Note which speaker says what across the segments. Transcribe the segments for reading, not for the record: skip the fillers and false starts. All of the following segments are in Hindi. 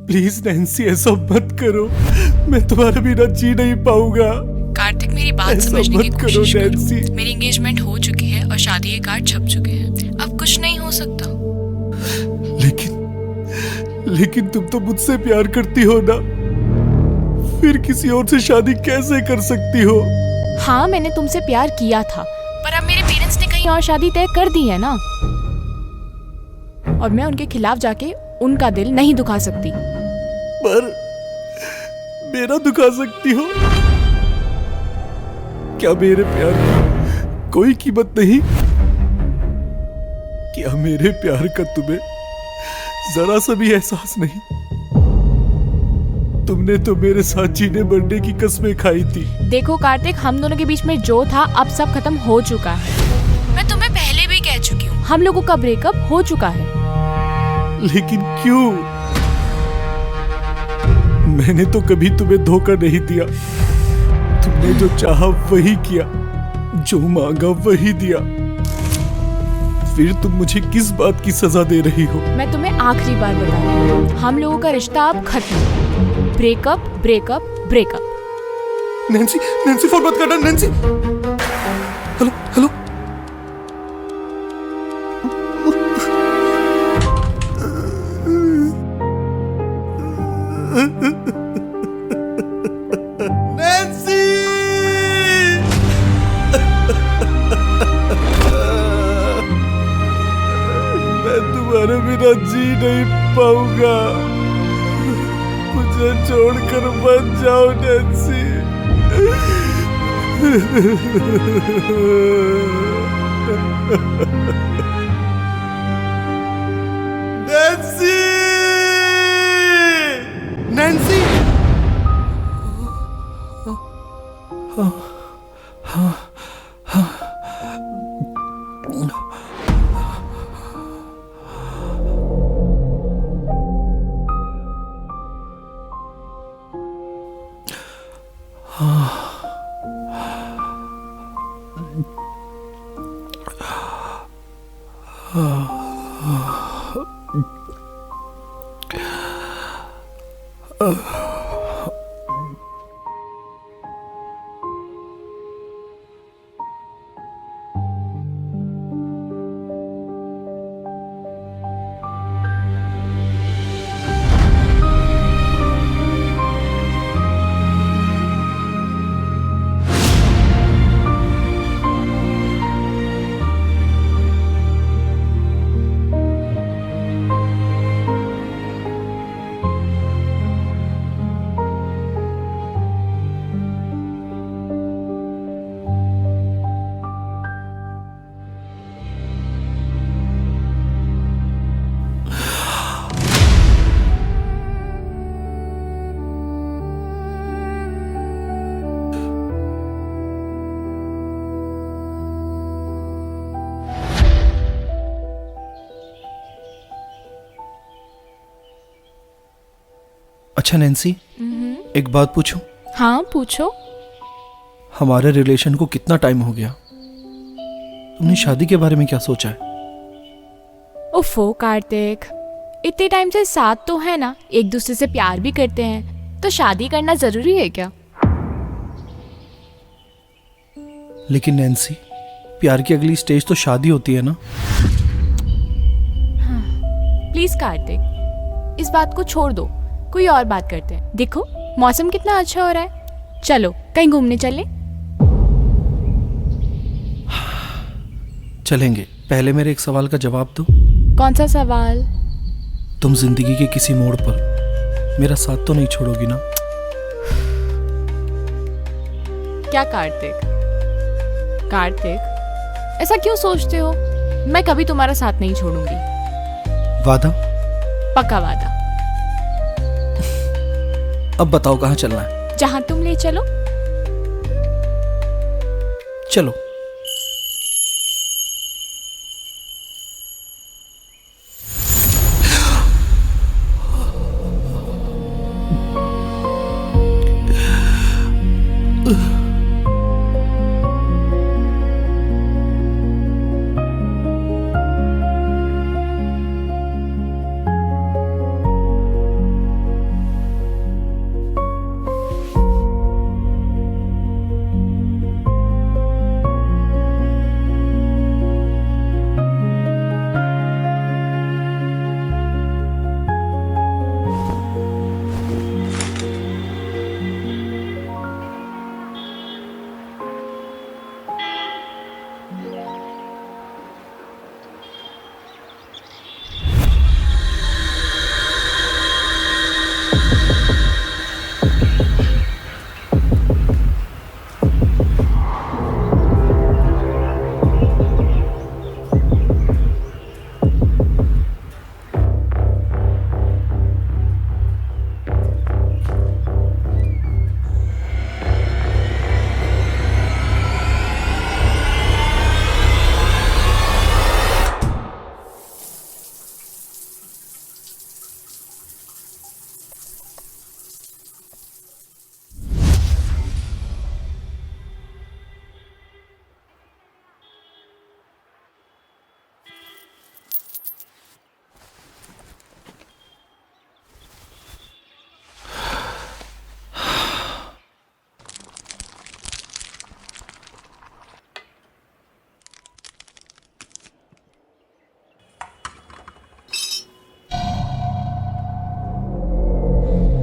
Speaker 1: प्लीज नैन्सी ऐसा मत करो, मैं तुम्हारे बिना जी नहीं पाऊंगा।
Speaker 2: कार्तिक मेरी बात
Speaker 1: ऐसा
Speaker 2: समझने की
Speaker 1: मत करो
Speaker 2: कोशिश
Speaker 1: नैन्सी।
Speaker 2: करो। मेरी एंगेजमेंट हो चुकी है और शादी के कार्ड छप चुके हैं, अब कुछ नहीं हो सकता।
Speaker 1: लेकिन तुम तो मुझसे प्यार करती हो ना, फिर किसी और से शादी कैसे कर सकती हो?
Speaker 3: हाँ, मैंने तुमसे प्यार किया था, पर अब मेरे पेरेंट्स ने कहीं और शादी तय कर दी है ना, और मैं उनके खिलाफ जाके उनका दिल नहीं दुखा सकती।
Speaker 1: पर मेरा दुखा सकती हो? क्या मेरे प्यार की कोई कीमत नहीं? क्या मेरे प्यार का तुम्हें जरा सा भी एहसास नहीं? तुमने तो मेरे साथ जीने मरने की कसमें खाई थी।
Speaker 3: देखो कार्तिक, हम दोनों के बीच में जो था अब सब खत्म हो चुका है।
Speaker 2: मैं तुम्हें पहले भी कह चुकी हूँ,
Speaker 3: हम लोगों का ब्रेकअप हो चुका है।
Speaker 1: लेकिन क्यों? मैंने तो कभी तुम्हें धोखा नहीं दिया। तुमने जो चाहा वही किया, जो मांगा वही दिया। फिर तुम मुझे किस बात की सजा दे रही हो?
Speaker 3: मैं तुम्हें आखिरी बार बता रही हूँ, हम लोगों का रिश्ता अब खत्म। Breakup breakup breakup.
Speaker 1: Nancy phone मत करना नैन्सी। Hello hello. नैन्सी! मैं तुम्हारे बिना जी नहीं पाऊंगा। मुझे छोड़कर मत जाओ नैन्सी। नैन्सी! नैन्सी! अच्छा नैन्सी, एक बात पूछूं?
Speaker 3: हाँ पूछो।
Speaker 1: हमारे रिलेशन को कितना टाइम हो गया? तुमने शादी के बारे में क्या सोचा है?
Speaker 3: उफ़ो कार्तिक, इतने टाइम से साथ तो है ना, एक दूसरे से प्यार भी करते हैं, तो शादी करना जरूरी है क्या?
Speaker 1: लेकिन नैन्सी, प्यार की अगली स्टेज तो शादी होती है ना?
Speaker 3: प्लीज कार्तिक, इस बात को छोड़ दो, कोई और बात करते हैं। देखो मौसम कितना अच्छा हो रहा है, चलो कहीं घूमने चलें।
Speaker 1: चलेंगे। पहले मेरे एक सवाल का जवाब दो।
Speaker 3: कौन सा सवाल?
Speaker 1: तुम जिंदगी के किसी मोड़ पर मेरा साथ तो नहीं छोड़ोगी ना?
Speaker 3: क्या कार्तिक? कार्तिक, ऐसा क्यों सोचते हो? मैं कभी तुम्हारा साथ नहीं छोड़ूंगी।
Speaker 1: वादा?
Speaker 3: पक्का वादा।
Speaker 1: अब बताओ कहाँ चलना है?
Speaker 3: जहां तुम ले चलो।
Speaker 1: चलो।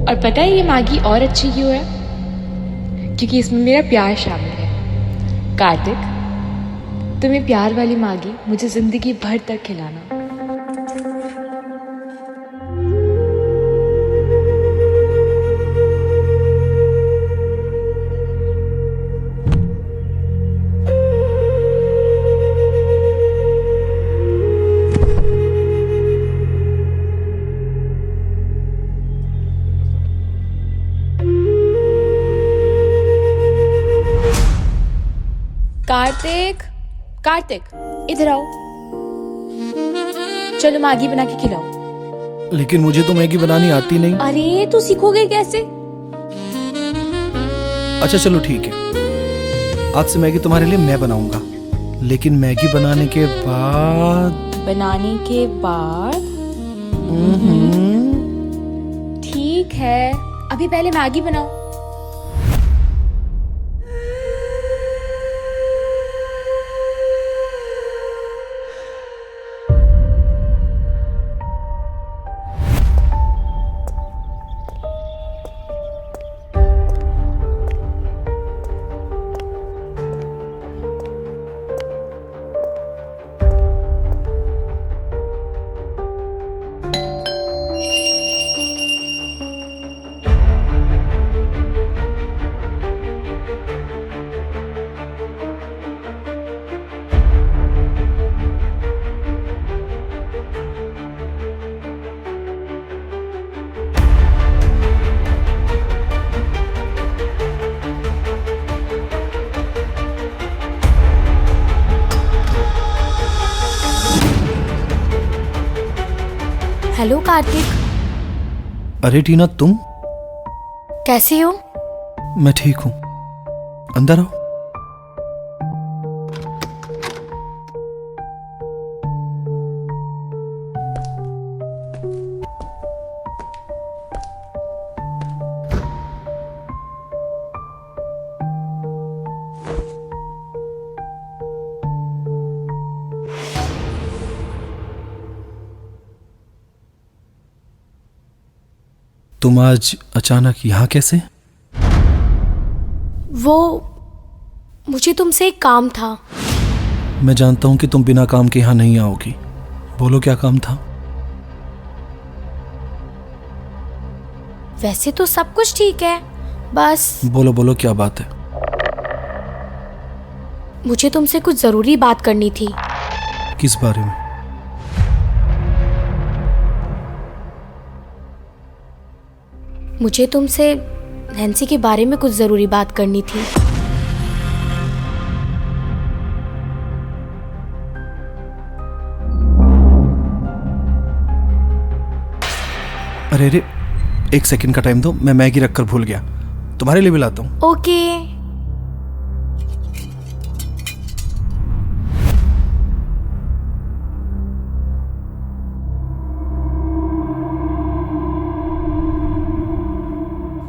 Speaker 3: और पता है ये मैगी और अच्छी क्यों है? क्योंकि इसमें मेरा प्यार शामिल है। कार्तिक, तुम्हें प्यार वाली मैगी मुझे जिंदगी भर तक खिलाना। कार्तिक, कार्तिक, इधर आओ। चलो मैगी बना के खिलाओ।
Speaker 1: लेकिन मुझे तो मैगी बनानी आती नहीं।
Speaker 3: अरे तो सीखोगे कैसे?
Speaker 1: अच्छा चलो ठीक है, आज से मैगी तुम्हारे लिए मैं बनाऊंगा, लेकिन मैगी बनाने के बाद
Speaker 3: ठीक है, अभी पहले मैगी बनाओ। हेलो कार्तिक।
Speaker 1: अरे टीना, तुम
Speaker 3: कैसे हो?
Speaker 1: मैं ठीक हूँ, अंदर आओ। तुम आज अचानक यहाँ कैसे?
Speaker 4: वो मुझे तुमसे एक काम था।
Speaker 1: मैं जानता हूँ कि तुम बिना काम के यहाँ नहीं आओगी। बोलो क्या काम था?
Speaker 4: वैसे तो सब कुछ ठीक है, बस
Speaker 1: बोलो बोलो क्या बात है?
Speaker 4: मुझे तुमसे कुछ जरूरी बात करनी थी।
Speaker 1: किस बारे में?
Speaker 4: मुझे तुमसे नैन्सी के बारे में कुछ जरूरी बात करनी थी।
Speaker 1: अरे एक सेकंड का टाइम दो, मैं मैगी रखकर भूल गया, तुम्हारे लिए भी लाता हूँ।
Speaker 4: ओके।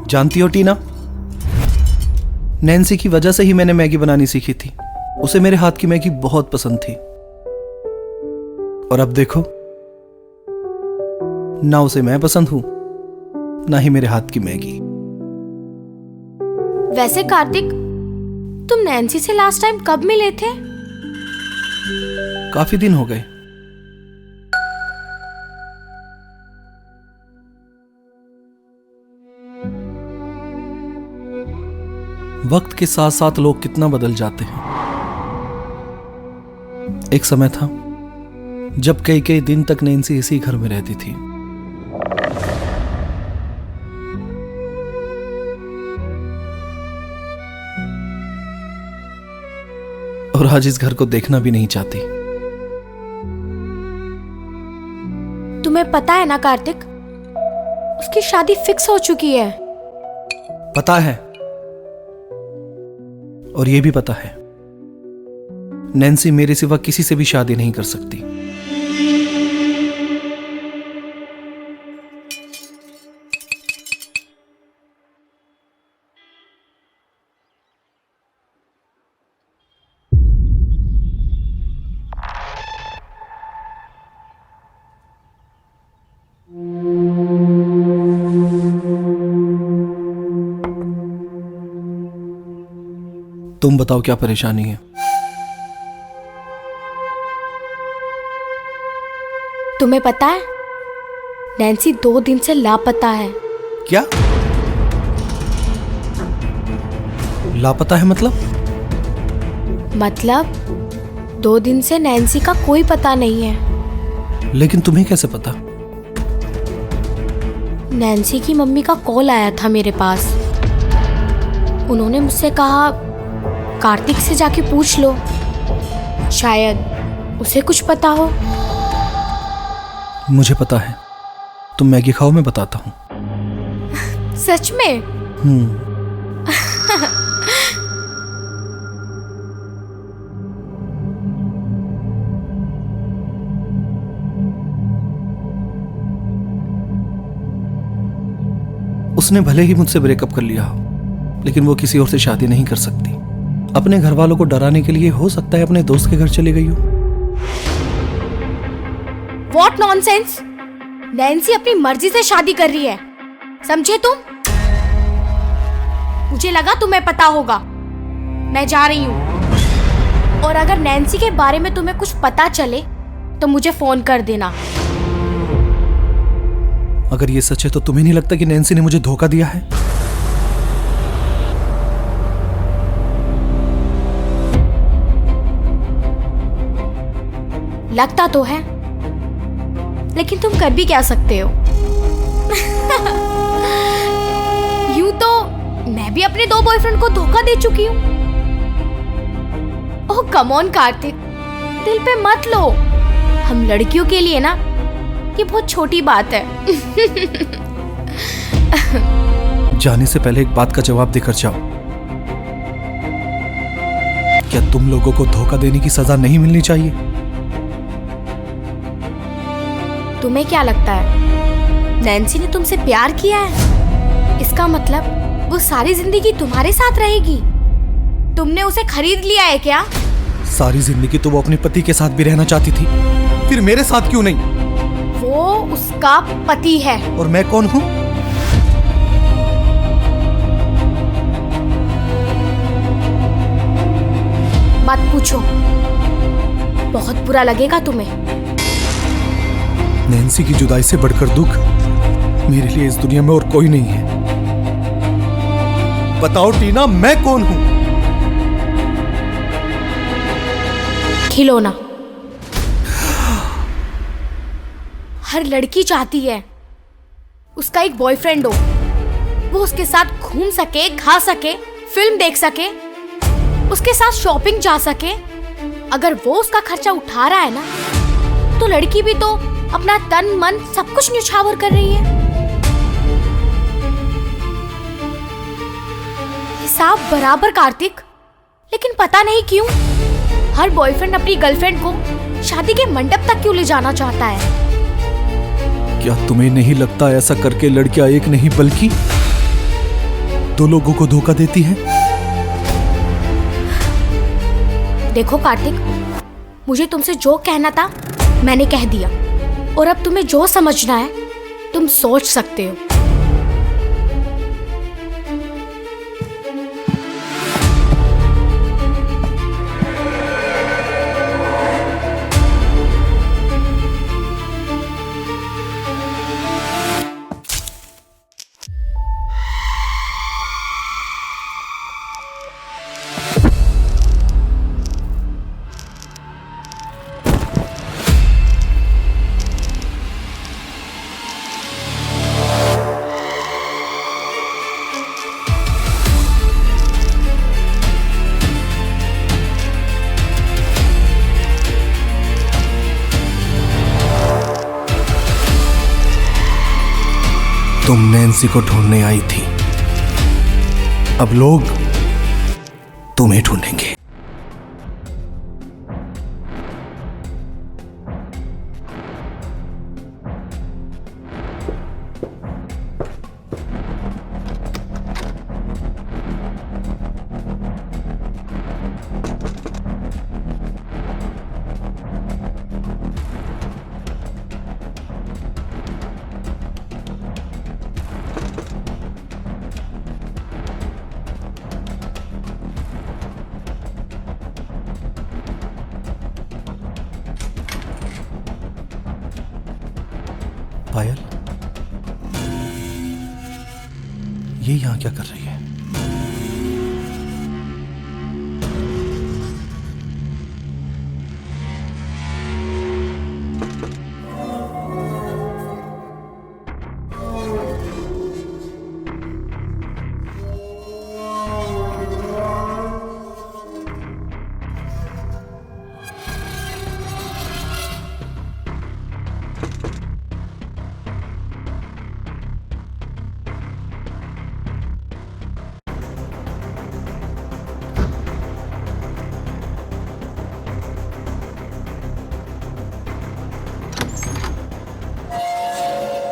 Speaker 1: जानती हो टीना, नैन्सी की वजह से ही मैंने मैगी बनानी सीखी थी। उसे मेरे हाथ की मैगी बहुत पसंद थी, और अब देखो, ना उसे मैं पसंद हूं, ना ही मेरे हाथ की मैगी।
Speaker 4: वैसे कार्तिक, तुम नैन्सी से लास्ट टाइम कब मिले थे?
Speaker 1: काफी दिन हो गए। वक्त के साथ साथ लोग कितना बदल जाते हैं। एक समय था जब कई कई दिन तक नैन्सी इसी घर में रहती थी। और आज इस घर को देखना भी नहीं चाहती।
Speaker 4: तुम्हें पता है ना कार्तिक, उसकी शादी फिक्स हो चुकी है।
Speaker 1: पता है, और ये भी पता है नैन्सी मेरे सिवा किसी से भी शादी नहीं कर सकती। तुम बताओ क्या परेशानी है?
Speaker 4: तुम्हें पता है नैन्सी 2 दिन से लापता है।
Speaker 1: क्या लापता है मतलब?
Speaker 4: 2 दिन से नैन्सी का कोई पता नहीं है।
Speaker 1: लेकिन तुम्हें कैसे पता?
Speaker 4: नैन्सी की मम्मी का कॉल आया था मेरे पास। उन्होंने मुझसे कहा कार्तिक से जाके पूछ लो, शायद उसे कुछ पता हो।
Speaker 1: मुझे पता है, तुम मैगी खाओ, मैं बताता हूँ।
Speaker 4: सच में?
Speaker 1: उसने भले ही मुझसे ब्रेकअप कर लिया हो, लेकिन वो किसी और से शादी नहीं कर सकती। अपने घर वालों को डराने के लिए हो सकता है अपने दोस्त के घर चली गई हो।
Speaker 4: What nonsense! नैन्सी अपनी मर्जी से शादी कर रही है, समझे तुम? मुझे लगा तुम्हें पता होगा। मैं जा रही हूँ, और अगर नैन्सी के बारे में तुम्हें कुछ पता चले तो मुझे फोन कर देना।
Speaker 1: अगर ये सच है तो तुम्हें नहीं लगता कि नैन्सी ने मुझे धोखा दिया है?
Speaker 4: लगता तो है, लेकिन तुम कर भी क्या सकते हो? यूं तो मैं भी अपने 2 बॉयफ्रेंड को धोखा दे चुकी हूँ। ओह कम ऑन कार्तिक, दिल पे मत लो। हम लड़कियों के लिए ना ये बहुत छोटी बात है।
Speaker 1: जाने से पहले एक बात का जवाब देकर जाओ। क्या तुम लोगों को धोखा देने की सजा नहीं मिलनी चाहिए?
Speaker 4: तुम्हें क्या लगता है नैन्सी ने तुमसे प्यार किया है? इसका मतलब वो सारी जिंदगी तुम्हारे साथ रहेगी। तुमने उसे खरीद लिया है क्या?
Speaker 1: सारी जिंदगी तो वो अपने पति के साथ भी रहना चाहती थी, फिर मेरे साथ क्यों नहीं?
Speaker 4: वो उसका पति है।
Speaker 1: और मैं कौन हूँ?
Speaker 4: मत पूछो, बहुत बुरा लगेगा तुम्हें।
Speaker 1: नैन्सी की जुदाई से बढ़कर दुख मेरे लिए इस दुनिया में और कोई नहीं है। बताओ टीना, मैं कौन हूं?
Speaker 4: खिलौना। हर लड़की चाहती है उसका एक बॉयफ्रेंड हो, वो उसके साथ घूम सके, खा सके, फिल्म देख सके, उसके साथ शॉपिंग जा सके। अगर वो उसका खर्चा उठा रहा है ना, तो लड़की भी तो अपना तन मन सब कुछ न्यौछावर कर रही है। हिसाब बराबर कार्तिक, लेकिन पता नहीं क्यों हर बॉयफ्रेंड अपनी गर्लफ्रेंड को शादी के मंडप तक क्यों ले जाना चाहता है।
Speaker 1: क्या तुम्हें नहीं लगता ऐसा करके लड़कियां एक नहीं बल्कि 2 लोगों को धोखा देती हैं?
Speaker 4: देखो कार्तिक, मुझे तुमसे जो कहना था मैंने कह दिया, और अब तुम्हें जो समझना है तुम सोच सकते हो।
Speaker 1: तुम नैन्सी को ढूंढने आई थी, अब लोग तुम्हें ढूंढेंगे। पायल, ये यहां क्या कर रही है?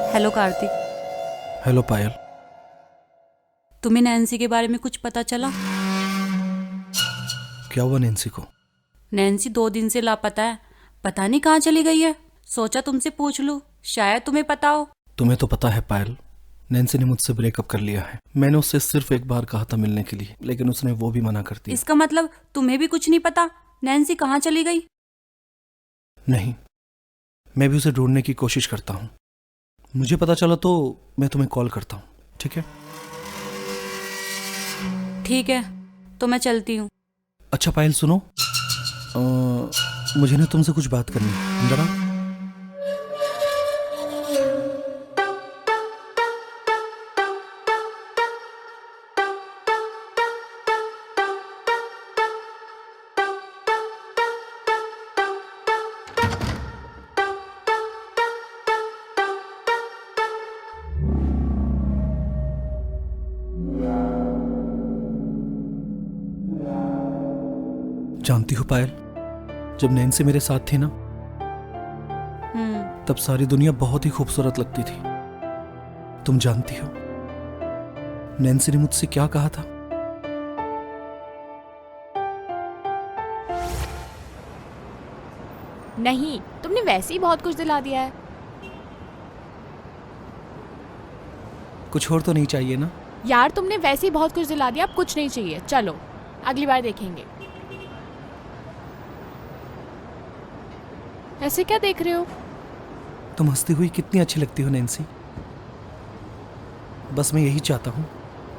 Speaker 5: हेलो कार्तिक।
Speaker 1: हेलो पायल।
Speaker 5: तुम्हें नैन्सी के बारे में कुछ पता चला?
Speaker 1: क्या हुआ नैन्सी को?
Speaker 5: नैन्सी 2 दिन से लापता है, पता नहीं कहाँ चली गई है। सोचा तुमसे पूछ लूं, शायद तुम्हें पता हो।
Speaker 1: तुम्हें तो पता है पायल, नैन्सी ने मुझसे ब्रेकअप कर लिया है। मैंने उससे सिर्फ एक बार कहा था मिलने के लिए, लेकिन उसने वो भी मना कर दिया।
Speaker 5: इसका मतलब तुम्हें भी कुछ नहीं पता नैन्सी कहाँ चली गई?
Speaker 1: नहीं, मैं भी उसे ढूंढने की कोशिश करता हूँ। मुझे पता चला तो मैं तुम्हें कॉल करता हूँ, ठीक है?
Speaker 5: ठीक है, तो मैं चलती हूँ।
Speaker 1: अच्छा पायल सुनो, मुझे ना तुमसे कुछ बात करनी है, अंदर आओ। जानती हो पायल, जब नैन्सी मेरे साथ थी ना, तब सारी दुनिया बहुत ही खूबसूरत लगती थी। तुम जानती हो नैन्सी ने मुझसे क्या कहा था?
Speaker 4: नहीं, तुमने वैसे ही बहुत कुछ दिला दिया है।
Speaker 1: कुछ और तो नहीं चाहिए ना?
Speaker 4: यार तुमने वैसे ही बहुत कुछ दिला दिया, अब कुछ नहीं चाहिए। चलो अगली बार देखेंगे। ऐसे क्या देख रहे हो?
Speaker 1: तुम हंसती हुई कितनी अच्छी लगती हो नैन्सी। बस मैं यही चाहता हूँ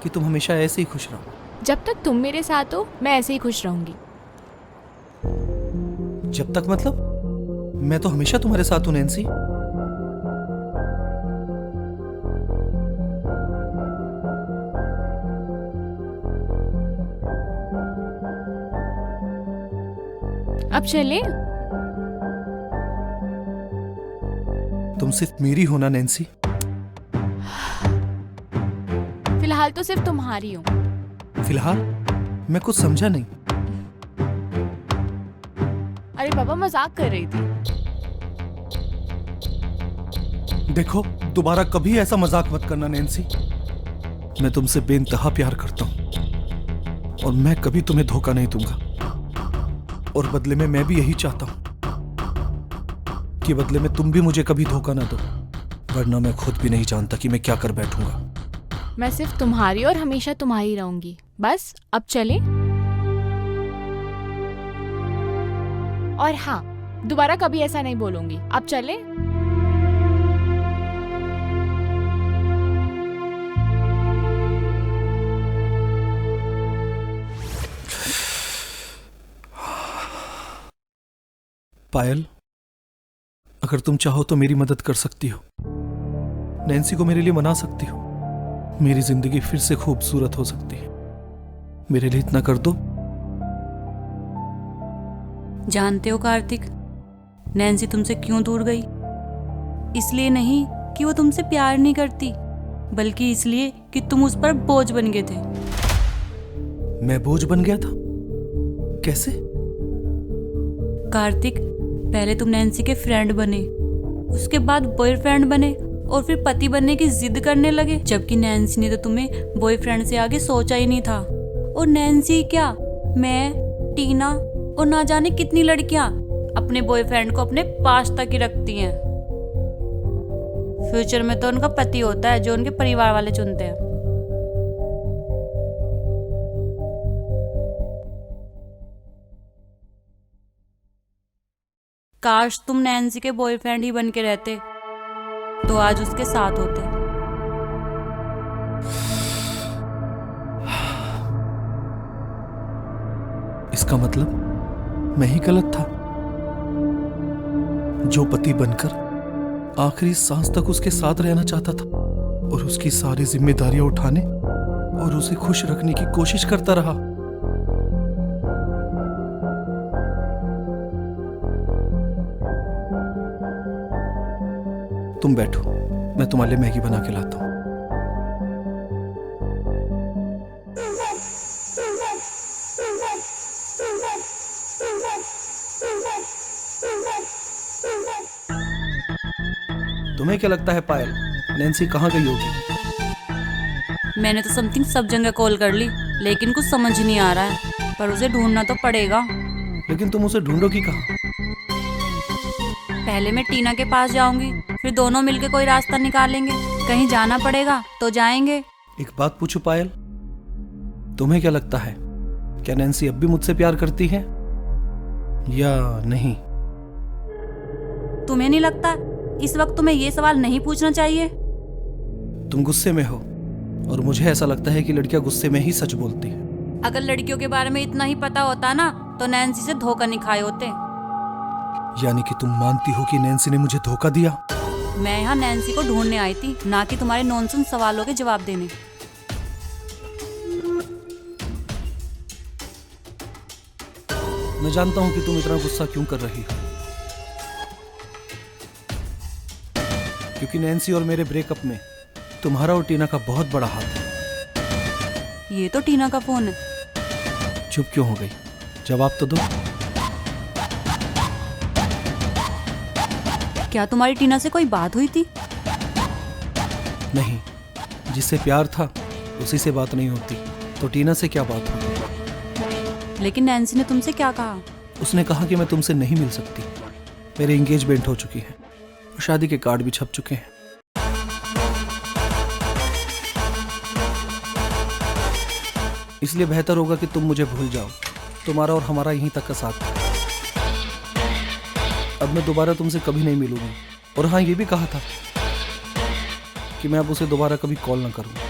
Speaker 1: कि तुम हमेशा ऐसे ही खुश रहो।
Speaker 4: जब तक तुम मेरे साथ हो मैं ऐसे ही खुश रहूंगी।
Speaker 1: जब तक मतलब? मैं तो हमेशा तुम्हारे साथ हूँ नैन्सी।
Speaker 4: अब चले?
Speaker 1: तुम सिर्फ मेरी हो ना नैन्सी?
Speaker 4: फिलहाल तो सिर्फ तुम्हारी हूँ।
Speaker 1: फिलहाल? मैं कुछ समझा नहीं।
Speaker 4: अरे बाबा, मजाक कर रही थी।
Speaker 1: देखो, दोबारा कभी ऐसा मजाक मत करना नैन्सी। मैं तुमसे बेइंतहा प्यार करता हूँ और मैं कभी तुम्हें धोखा नहीं दूंगा। और बदले में मैं भी यही चाहता हूँ कि बदले में तुम भी मुझे कभी धोखा ना दो, वरना मैं खुद भी नहीं जानता कि मैं क्या कर बैठूंगा।
Speaker 4: मैं सिर्फ तुम्हारी और हमेशा तुम्हारी रहूंगी। बस अब चले? और हाँ, दोबारा कभी ऐसा नहीं बोलूंगी। अब चले?
Speaker 1: पायल, अगर तुम चाहो तो मेरी मदद कर सकती हो। नैन्सी को मेरे लिए मना सकती हो। मेरी जिंदगी फिर से खूबसूरत हो सकती है। मेरे लिए इतना कर दो।
Speaker 5: जानते हो कार्तिक, नैन्सी तुमसे क्यों दूर गई? इसलिए नहीं कि वो तुमसे प्यार नहीं करती, बल्कि इसलिए कि तुम उस पर बोझ बन गए थे।
Speaker 1: मैं बोझ बन गया था? कैसे?
Speaker 5: कार्तिक, पहले तुम नैन्सी के फ्रेंड बने, उसके बाद बॉयफ्रेंड बने और फिर पति बनने की जिद करने लगे, जबकि नैन्सी ने तो तुम्हें बॉयफ्रेंड से आगे सोचा ही नहीं था। और नैन्सी क्या, मैं, टीना और ना जाने कितनी लड़कियां अपने बॉयफ्रेंड को अपने पास तक ही रखती हैं। फ्यूचर में तो उनका पति होता है जो उनके परिवार वाले चुनते हैं। काश तुम नैन्सी के बॉयफ्रेंड ही बन के रहते तो आज उसके साथ होते।
Speaker 1: इसका मतलब मैं ही गलत था, जो पति बनकर आखिरी सांस तक उसके साथ रहना चाहता था और उसकी सारी जिम्मेदारियां उठाने और उसे खुश रखने की कोशिश करता रहा। तुम बैठो, मैं तुम्हारे लिए मैगी बना के लाता हूं। तुम्हें क्या लगता है पायल, नैन्सी कहाँ गई होगी?
Speaker 5: मैंने तो समथिंग सब जगह कॉल कर ली, लेकिन कुछ समझ नहीं आ रहा है, पर उसे ढूंढना तो पड़ेगा।
Speaker 1: लेकिन तुम उसे ढूंढोगी कहाँ?
Speaker 5: पहले मैं टीना के पास जाऊंगी, फिर दोनों मिलकर कोई रास्ता निकालेंगे। कहीं जाना पड़ेगा तो जाएंगे।
Speaker 1: एक बात पूछूं पायल, तुम्हें क्या लगता है, क्या नैन्सी अब भी मुझसे प्यार करती है या नहीं?
Speaker 5: तुम्हें नहीं लगता इस वक्त तुम्हें ये सवाल नहीं पूछना चाहिए?
Speaker 1: तुम गुस्से में हो और मुझे ऐसा लगता है कि लड़कियां गुस्से में ही सच बोलती हैं।
Speaker 5: अगर लड़कियों के बारे में इतना ही पता होता ना तो नैन्सी से धोखा नहीं खाए होते।
Speaker 1: यानी कि तुम मानती हो कि नैन्सी ने मुझे धोखा दिया?
Speaker 5: मैं यहाँ नैन्सी को ढूंढने आई थी, ना कि तुम्हारे नॉनसेंस सवालों के जवाब देने।
Speaker 1: मैं जानता हूं कि तुम इतना गुस्सा क्यों कर रही हो, क्योंकि नैन्सी और मेरे ब्रेकअप में तुम्हारा और टीना का बहुत बड़ा हाथ है।
Speaker 5: ये तो टीना का फोन है।
Speaker 1: चुप क्यों हो गई, जवाब तो दो।
Speaker 5: क्या तुम्हारी टीना से कोई बात हुई थी?
Speaker 1: नहीं, जिससे प्यार था उसी से बात नहीं होती, तो टीना से क्या बात होगी?
Speaker 5: लेकिन नैन्सी ने तुमसे क्या कहा?
Speaker 1: उसने कहा कि मैं तुमसे नहीं मिल सकती। मेरी एंगेजमेंट हो चुकी है और शादी के कार्ड भी छप चुके हैं। इसलिए बेहतर होगा कि तुम मुझे भूल जाओ। तुम्हारा और हमारा यहीं तक का साथ था। अब मैं दोबारा तुमसे कभी नहीं मिलूंगी। और हाँ, ये भी कहा था कि मैं अब उसे दोबारा कभी कॉल ना करूंगा।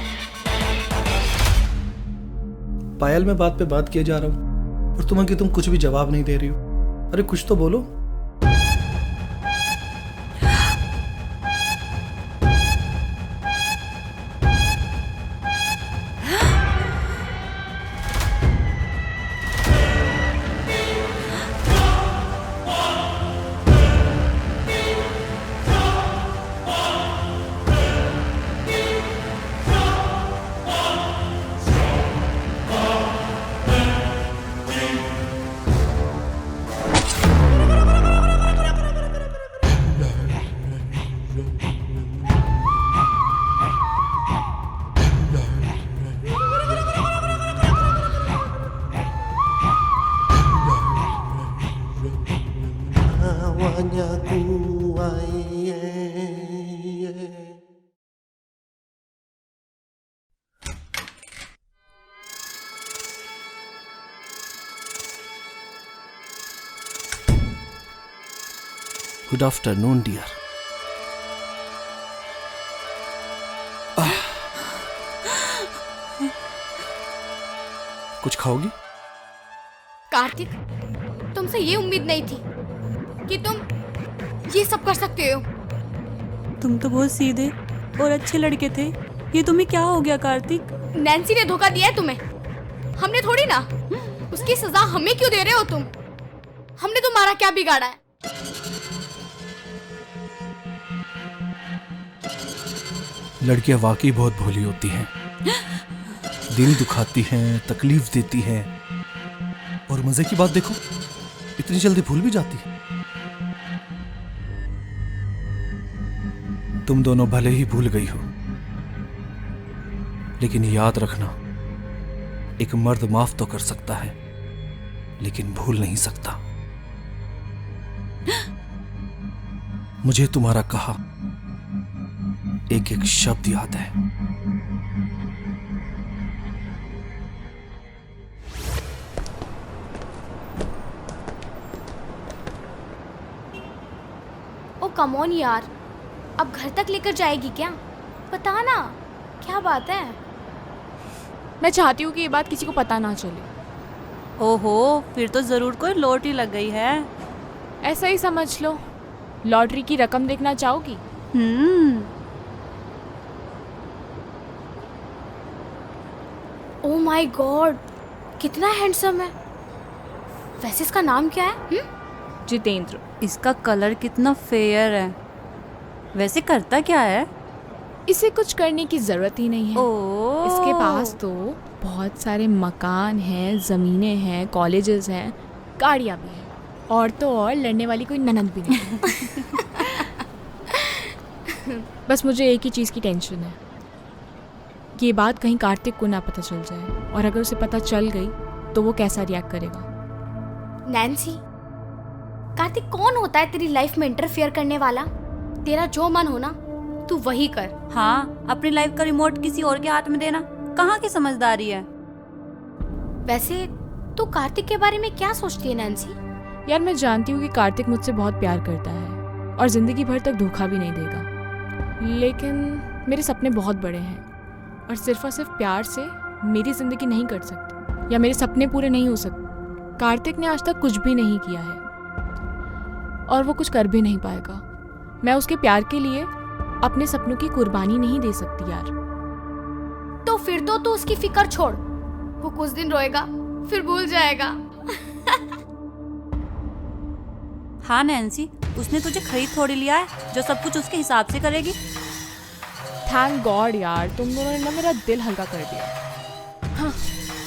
Speaker 1: पायल, मैं बात पे बात किए जा रहा हूं और तुम कुछ भी जवाब नहीं दे रही हो। अरे कुछ तो बोलो। Good afternoon dear. कुछ खाओगी?
Speaker 4: कार्तिक, तुमसे ये उम्मीद नहीं थी कि तुम ये सब कर सकते हो।
Speaker 5: तुम तो बहुत सीधे और अच्छे लड़के थे, ये तुम्हें क्या हो गया कार्तिक?
Speaker 4: नैन्सी ने धोखा दिया है तुम्हें, हमने थोड़ी ना। उसकी सजा हमें क्यों दे रहे हो तुम? हमने तुम्हारा क्या बिगाड़ा है?
Speaker 1: लड़कियां वाकई बहुत भोली होती हैं। दिल दुखाती हैं, तकलीफ देती हैं, और मजे की बात देखो, इतनी जल्दी भूल भी जाती है। तुम दोनों भले ही भूल गई हो, लेकिन याद रखना, एक मर्द माफ तो कर सकता है, लेकिन भूल नहीं सकता। मुझे तुम्हारा कहा एक एक शब्द याद है।
Speaker 4: ओ कम ऑन यार, अब घर तक लेकर जाएगी क्या? बता ना, क्या बात है?
Speaker 3: मैं चाहती हूँ कि ये बात किसी को पता ना चले।
Speaker 5: ओहो, फिर तो जरूर कोई लॉटरी लग गई है।
Speaker 3: ऐसा ही समझ लो। लॉटरी की रकम देखना चाहोगी?
Speaker 4: ओ माय गॉड, कितना हैंडसम है। वैसे इसका नाम क्या है?
Speaker 3: जितेंद्र।
Speaker 5: इसका कलर कितना फेयर है। वैसे करता क्या है?
Speaker 3: इसे कुछ करने की जरूरत ही नहीं है। इसके पास तो बहुत सारे मकान हैं, ज़मीनें हैं, कॉलेजेस हैं, गाड़ियाँ भी हैं, और तो और लड़ने वाली कोई ननद भी नहीं है। बस मुझे एक ही चीज़ की टेंशन है कि ये बात कहीं कार्तिक को ना पता चल जाए, और अगर उसे पता चल गई तो वो कैसा रिएक्ट करेगा।
Speaker 4: नैन्सी, कार्तिक कौन होता है तेरी लाइफ में इंटरफेयर करने वाला? तेरा जो मन हो ना तू वही कर।
Speaker 5: हाँ, अपनी लाइफ का रिमोट किसी और के हाथ में देना कहाँ की समझदारी है।
Speaker 4: वैसे तू कार्तिक के बारे में क्या सोचती है नैन्सी?
Speaker 3: यार, मैं जानती हूँ कि कार्तिक मुझसे बहुत प्यार करता है और ज़िंदगी भर तक धोखा भी नहीं देगा, लेकिन मेरे सपने बहुत बड़े हैं और सिर्फ प्यार से मेरी ज़िंदगी नहीं कट सकती या मेरे सपने पूरे नहीं हो सकते। कार्तिक ने आज तक कुछ भी नहीं किया है और वो कुछ कर भी नहीं पाएगा। मैं उसके प्यार के लिए अपने सपनों की कुर्बानी नहीं दे सकती यार।
Speaker 4: तो फिर तो तू उसकी फिक्र छोड़, वो कुछ दिन रोएगा फिर भूल जाएगा।
Speaker 5: हाँ नैन्सी, उसने तुझे खरीद थोड़ी लिया है जो सब कुछ उसके हिसाब से करेगी।
Speaker 3: थैंक गॉड यार, तुम दोनों ने ना मेरा दिल हल्का कर दिया। हाँ,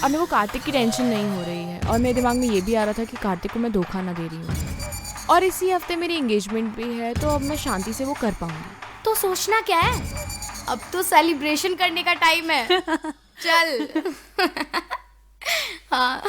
Speaker 3: अब मेरे को कार्तिक की टेंशन नहीं हो रही है और मेरे दिमाग में ये भी आ रहा था कि कार्तिक को मैं धोखा ना दे रही हूँ, और इसी हफ्ते मेरी एंगेजमेंट भी है, तो अब मैं शांति से वो कर पाऊंगी।
Speaker 4: तो सोचना क्या है, अब तो सेलिब्रेशन करने का टाइम है। चल। हाँ।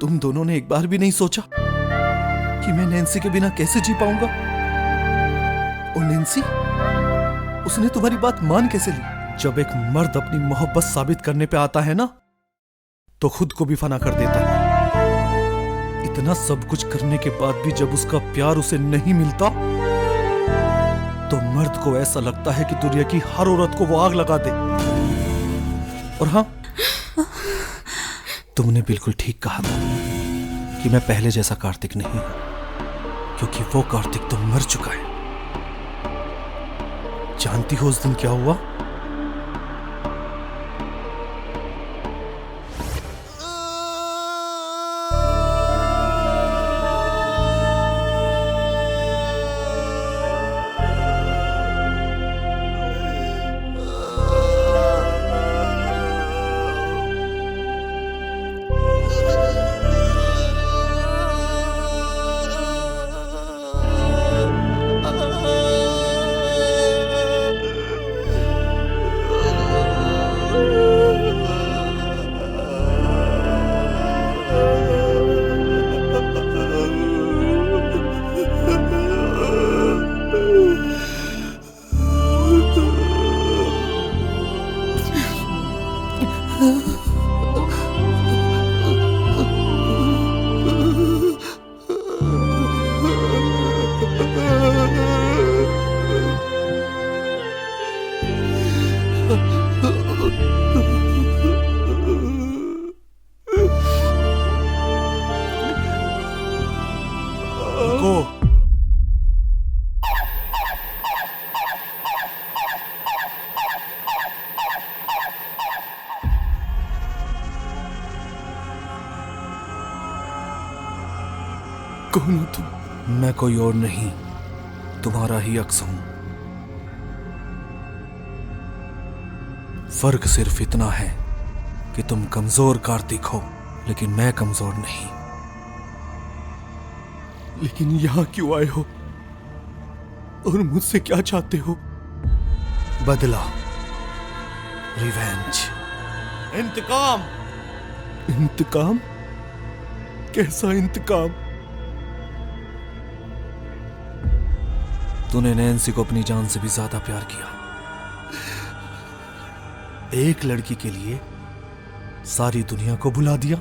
Speaker 1: तुम दोनों ने एक बार भी नहीं सोचा कि मैं नैन्सी के बिना कैसे जी पाऊंगा? और नैन्सी, उसने तुम्हारी बात मान कैसे ली? जब एक मर्द अपनी मोहब्बत साबित करने पे आता है ना, तो खुद को भी फना कर देता है। इतना सब कुछ करने के बाद भी जब उसका प्यार उसे नहीं मिलता, तो मर्द को ऐसा लगता है कि दुनिया की हर औरत को वो आग लगा दे। और हाँ, तुमने बिल्कुल ठीक कहा था कि मैं पहले जैसा कार्तिक नहीं हूं, क्योंकि वो कार्तिक तो मर चुका है। जानती हो उस दिन क्या हुआ? कौन हो तुम?
Speaker 6: मैं कोई और नहीं, तुम्हारा ही अक्स हूं। फर्क सिर्फ इतना है कि तुम कमजोर कार्तिक हो, लेकिन मैं कमजोर नहीं।
Speaker 1: लेकिन यहां क्यों आए हो और मुझसे क्या चाहते हो?
Speaker 6: बदला, रिवेंज, इंतकाम।
Speaker 1: इंतकाम? कैसा इंतकाम?
Speaker 6: तूने नैन्सी को अपनी जान से भी ज्यादा प्यार किया। एक लड़की के लिए सारी दुनिया को भुला दिया,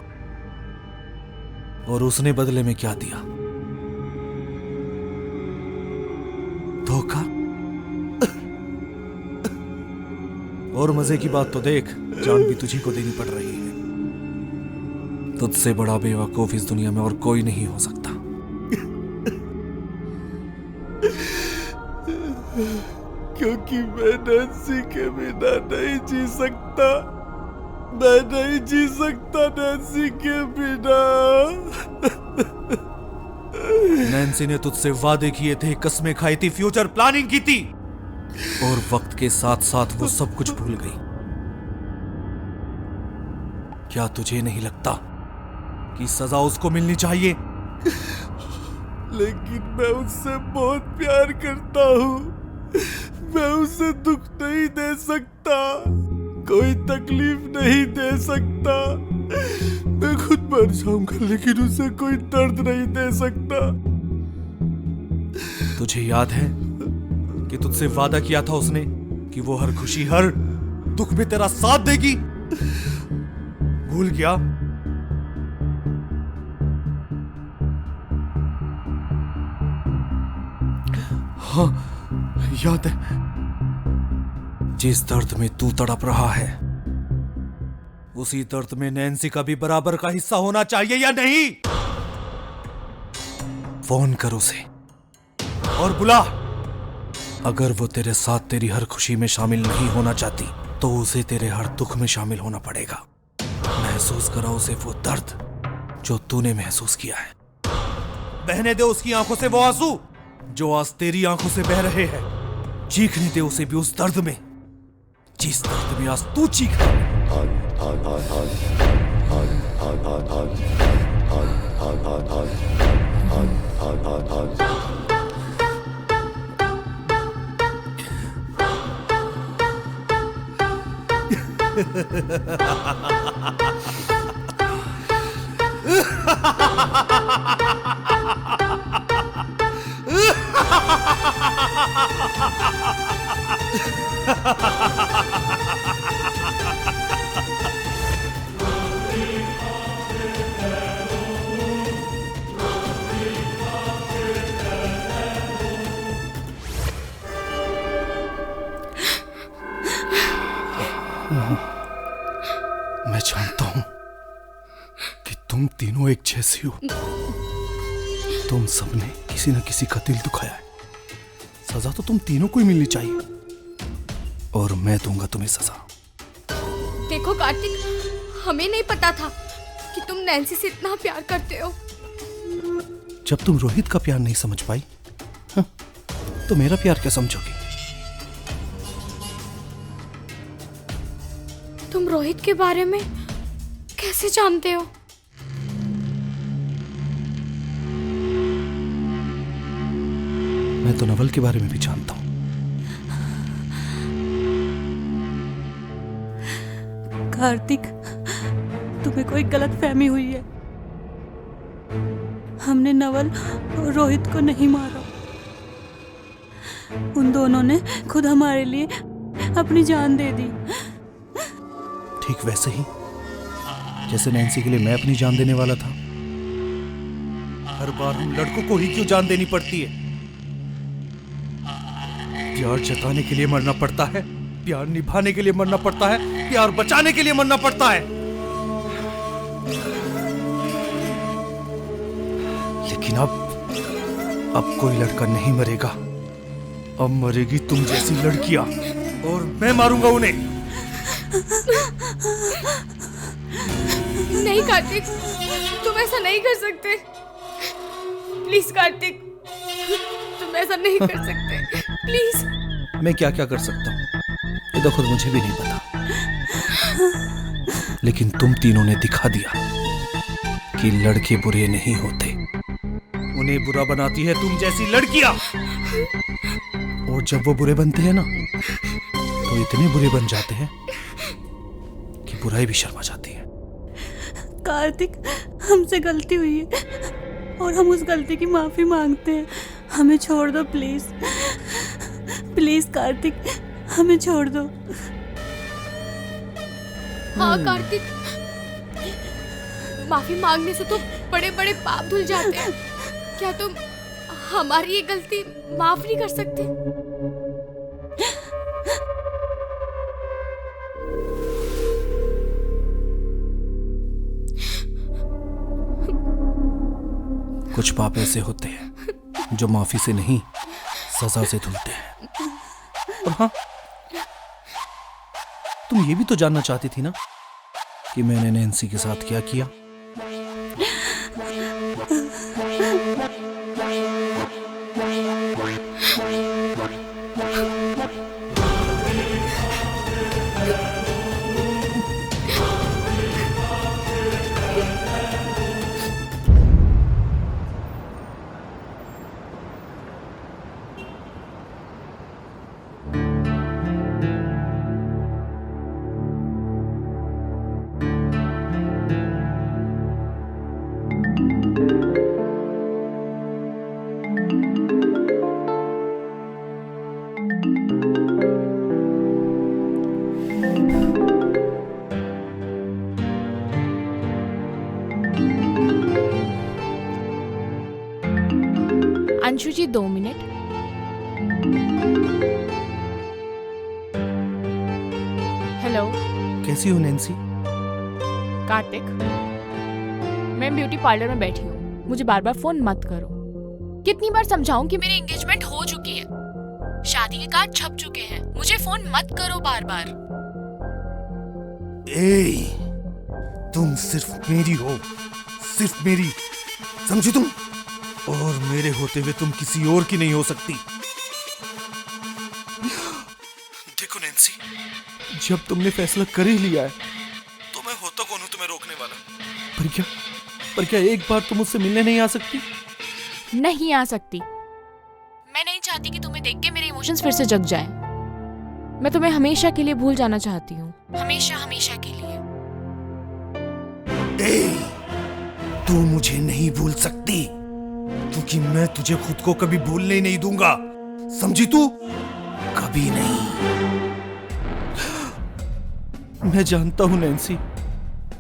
Speaker 6: और उसने बदले में क्या दिया? धोखा। और मजे की बात तो देख, जान भी तुझी को देनी पड़ रही है। तुझसे बड़ा बेवकूफ इस दुनिया में और कोई नहीं हो सकता।
Speaker 1: क्योंकि मैं नैन्सी के बिना नहीं जी सकता। मैं नहीं जी सकता नैन्सी के बिना।
Speaker 6: नैन्सी ने तुझसे वादे किए थे, कस्में खाई थी, फ्यूचर प्लानिंग की थी, और वक्त के साथ साथ वो सब कुछ भूल गई। क्या तुझे नहीं लगता कि सजा उसको मिलनी चाहिए?
Speaker 1: लेकिन मैं उससे बहुत प्यार करता हूँ। मैं उसे दुख नहीं दे सकता, कोई तकलीफ नहीं दे सकता। मैं खुद मर जाऊंगा लेकिन उसे कोई दर्द नहीं दे सकता।
Speaker 6: तुझे याद है कि तुझसे वादा किया था उसने कि वो हर खुशी हर दुख में तेरा साथ देगी? भूल गया?
Speaker 1: हाँ, याद है।
Speaker 6: जिस दर्द में तू तड़प रहा है, उसी दर्द में नैन्सी का भी बराबर का हिस्सा होना चाहिए या नहीं? फोन कर उसे और बुला। अगर वो तेरे साथ तेरी हर खुशी में शामिल नहीं होना चाहती, तो उसे तेरे हर दुख में शामिल होना पड़ेगा। महसूस करा उसे वो दर्द जो तूने महसूस किया है। बहने दे उसकी आंखों से वो आंसू जो आज तेरी आंखों से बह रहे हैं। चीखने दे उसे भी उस दर्द में जिस दर्द में आज तू चीख रहा है।
Speaker 1: मैं जानता हूं कि तुम तीनों एक जैसी हो। तुम सबने किसी न किसी का दिल दुखाया है। सजा तो तुम तीनों को ही मिलनी चाहिए, और मैं दूंगा तुम्हें सजा।
Speaker 4: देखो कार्तिक, हमें नहीं पता था कि तुम नैन्सी से इतना प्यार करते हो।
Speaker 1: जब तुम रोहित का प्यार नहीं समझ पाई, हाँ, तो मेरा प्यार क्या समझोगे?
Speaker 4: तुम रोहित के बारे में कैसे जानते हो?
Speaker 1: मैं तो नवल के बारे में भी जानता हूं।
Speaker 5: कार्तिक, तुम्हें कोई गलत फहमी हुई है। हमने नवल और रोहित को नहीं मारा। उन दोनों ने खुद हमारे लिए अपनी जान दे दी।
Speaker 1: ठीक वैसे ही जैसे नैन्सी के लिए मैं अपनी जान देने वाला था।
Speaker 6: हर बार हम लड़कों को ही क्यों जान देनी पड़ती है? प्यार जताने के लिए मरना पड़ता है, प्यार निभाने के लिए मरना पड़ता है, प्यार बचाने के लिए मरना पड़ता है।
Speaker 1: लेकिन अब कोई लड़का नहीं मरेगा। अब मरेगी तुम जैसी लड़कियां,
Speaker 6: और मैं मारूंगा उन्हें।
Speaker 4: नहीं कार्तिक, तुम ऐसा नहीं कर सकते। प्लीज कार्तिक, तुम ऐसा नहीं कर सकते, प्लीज।
Speaker 6: मैं क्या क्या कर सकता हूँ ये तो खुद मुझे भी नहीं पता, लेकिन तुम तीनों ने दिखा दिया कि लड़के बुरे नहीं होते, उन्हें बुरा बनाती है तुम जैसी लड़कियां। और जब वो बुरे बनते हैं ना तो इतने बुरे बन जाते हैं कि बुराई भी शर्मा जाती है।
Speaker 5: कार्तिक, हमसे गलती हुई है और हम उस गलती की माफी मांगते हैं। हमें छोड़ दो प्लीज, प्लीज कार्तिक, हमें छोड़ दो।
Speaker 4: हाँ कार्तिक, माफी मांगने से तो बड़े बड़े पाप धुल जाते हैं। क्या तुम हमारी ये गलती माफ नहीं कर सकते?
Speaker 6: कुछ पाप ऐसे होते हैं जो माफी से नहीं सजा से धुलते हैं। और हाँ, तुम ये भी तो जानना चाहती थी ना कि मैंने नैन्सी के साथ क्या किया।
Speaker 3: अंशु जी 2 मिनट। हेलो
Speaker 6: कैसी हो नैन्सी?
Speaker 3: कार्तिक, मैं ब्यूटी पार्लर में बैठी हूँ, मुझे बार बार फोन मत करो। कितनी बार समझाऊं कि मेरी एंगेजमेंट हो चुकी है, शादी के कार्ड छप चुके हैं, मुझे फोन मत करो बार बार।
Speaker 6: तुम सिर्फ मेरी हो, सिर्फ मेरी, समझी तुम? और मेरे होते हुए तुम किसी और की नहीं हो सकती। देखो नैन्सी,
Speaker 1: जब तुमने फैसला कर ही लिया है
Speaker 6: तो मैं होता कौन हूं तुम्हें रोकने वाला?
Speaker 1: पर क्या एक बार तुम मुझसे मिलने नहीं आ सकती?
Speaker 3: नहीं आ सकती। मैं नहीं चाहती कि तुम्हें देख के मेरे इमोशंस फिर से जग जाएं। मैं तुम्हें हमेशा के लिए भूल जाना चाहती हूँ, हमेशा हमेशा के लिए।
Speaker 6: तू मुझे नहीं भूल सकती, क्योंकि मैं तुझे खुद को कभी भूलने ही नहीं दूंगा, समझी तू? कभी नहीं।
Speaker 1: मैं जानता हूं नैन्सी,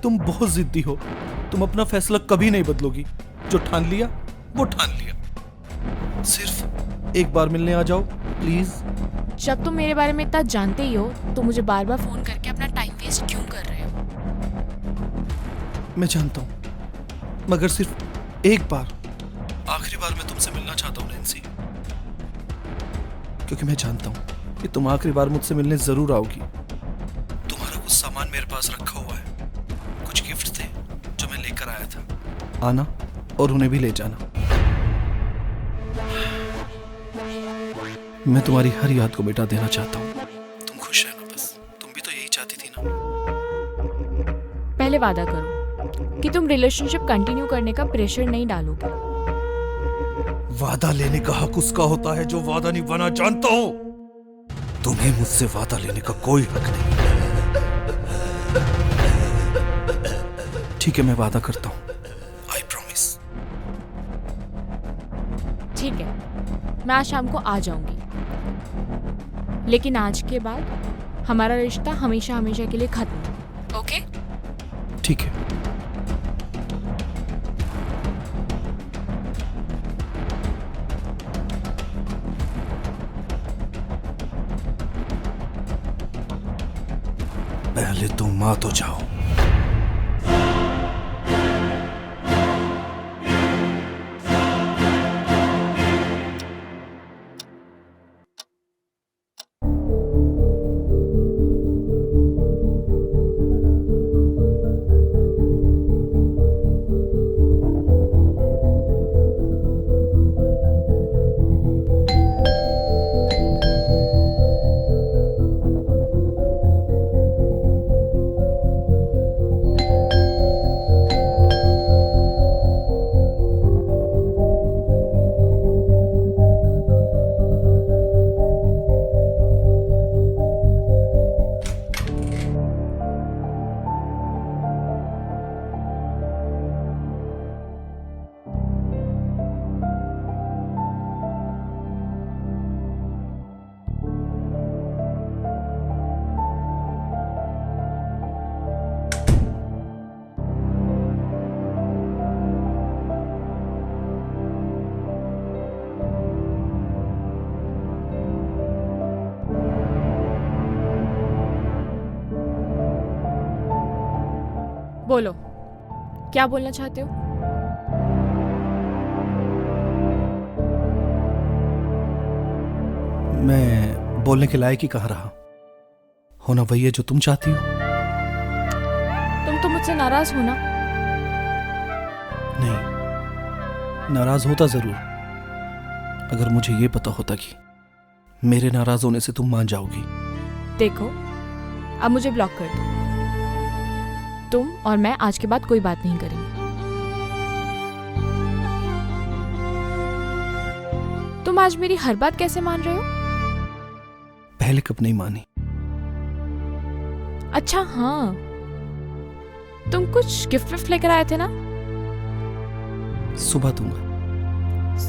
Speaker 1: तुम बहुत जिद्दी हो, तुम अपना फैसला कभी नहीं बदलोगी। जो ठान लिया वो ठान लिया। सिर्फ एक बार मिलने आ जाओ प्लीज।
Speaker 3: जब तुम मेरे बारे में इतना जानते ही हो तो मुझे बार बार फोन करके अपना टाइम वेस्ट क्यों कर रहे हो?
Speaker 1: मैं जानता हूं, मगर सिर्फ एक बार, आखिरी बार मैं तुमसे मिलना चाहता हूं नैन्सी, क्योंकि मैं जानता हूं कि तुम आखिरी बार मुझसे मिलने जरूर आओगी। तुम्हारा कुछ सामान मेरे पास रखा हुआ है, कुछ गिफ्ट थे जो मैं लेकर आया था। आना और उन्हें भी ले जाना। मैं तुम्हारी हर याद को मिटा देना चाहता हूँ। तुम खुश रहना बस, तुम भी तो यही चाहती थी ना।
Speaker 3: पहले वादा करो कि तुम रिलेशनशिप कंटिन्यू करने का प्रेशर नहीं डालोगे।
Speaker 6: वादा लेने का हक उसका होता है जो वादा नहीं बना, जानता हो? तुम्हें मुझसे वादा लेने का कोई हक नहीं।
Speaker 1: ठीक है, मैं वादा करता हूँ, आई प्रॉमिस।
Speaker 3: ठीक है, मैं आज शाम को आ जाऊंगी, लेकिन आज के बाद हमारा रिश्ता हमेशा हमेशा के लिए खत्म। ओके?
Speaker 1: ठीक है।
Speaker 6: पहले तुम मां तो जाओ।
Speaker 3: बोलो, क्या बोलना चाहते हो?
Speaker 6: मैं बोलने के लायक ही कहाँ रहा। होना वही है जो तुम चाहती हो।
Speaker 3: तुम तो मुझसे नाराज हो ना?
Speaker 6: नहीं, नाराज होता जरूर, अगर मुझे ये पता होता कि मेरे नाराज होने से तुम मान जाओगी।
Speaker 3: देखो, अब मुझे ब्लॉक कर दो। तुम और मैं आज के बाद कोई बात नहीं करेंगे। तुम आज मेरी हर बात कैसे मान रहे हो?
Speaker 6: पहले कब नहीं मानी।
Speaker 3: अच्छा हाँ, तुम कुछ गिफ्ट विफ्ट लेकर आए थे ना?
Speaker 6: सुबह दूंगा।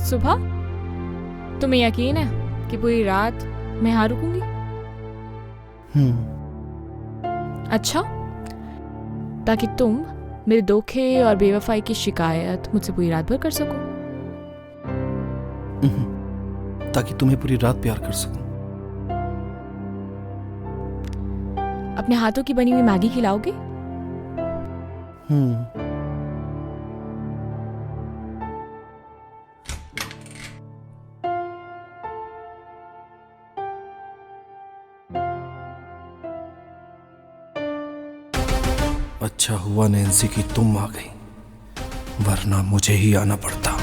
Speaker 3: सुबह? तुम्हें यकीन है कि पूरी रात मैं यहाँ रुकूंगी? अच्छा, ताकि तुम मेरे धोखे और बेवफाई की शिकायत मुझसे पूरी रात भर कर सको।
Speaker 6: ताकि तुम्हें पूरी रात प्यार कर सकूं।
Speaker 3: अपने हाथों की बनी हुई मैगी खिलाओगे?
Speaker 6: अच्छा हुआ नैन्सी कि तुम आ गई, वरना मुझे ही आना पड़ता।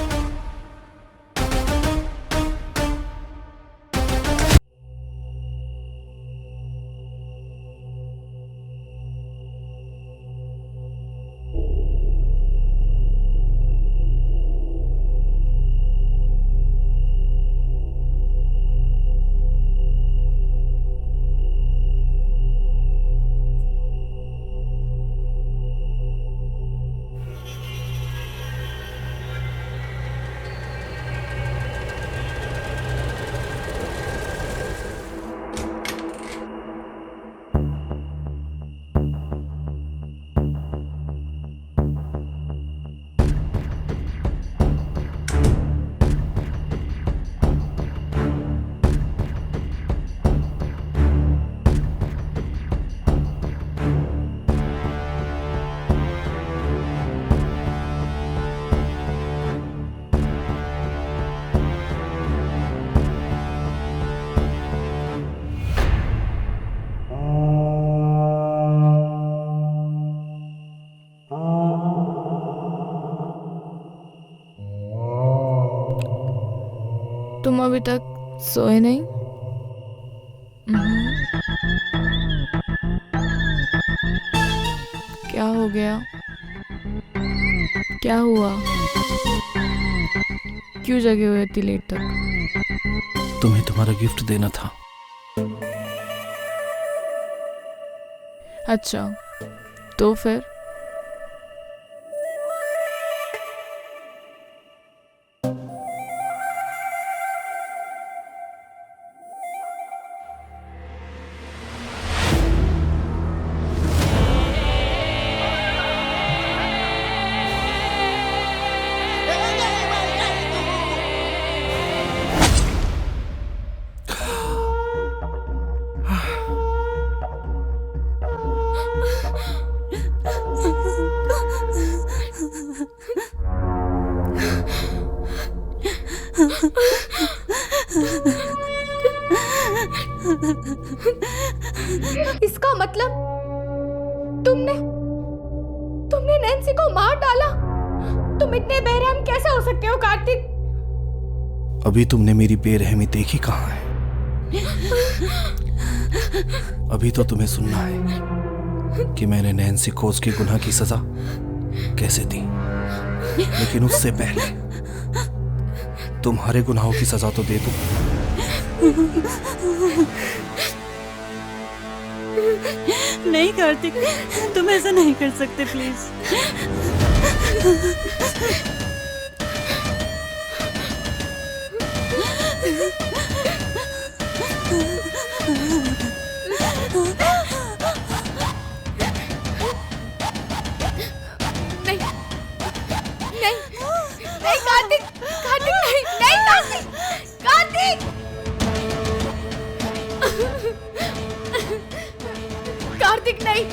Speaker 3: तुम अभी तक सोए नहीं? क्या हो गया? क्या हुआ? क्यों जगे हुए इतनी लेट तक?
Speaker 6: तुम्हें तुम्हारा गिफ्ट देना था।
Speaker 3: अच्छा, तो फिर?
Speaker 4: इसका मतलब तुमने नैन्सी को मार डाला? तुम इतने बेरहम कैसे हो सकते हो कार्तिक?
Speaker 6: अभी तुमने मेरी बेरहमी देखी कहाँ है? अभी तो तुम्हें सुनना है कि मैंने नैन्सी को उसके गुनाह की सजा कैसे दी, लेकिन उससे पहले तुम्हारे गुनाहों की सजा तो दे दो।
Speaker 5: नहीं कार्तिक, तुम ऐसा नहीं कर सकते, प्लीज।
Speaker 4: नहीं नहीं नहीं कार्तिक, कार्तिक नहीं, नहीं कार्तिक, कार्तिक, कार्तिक नहीं,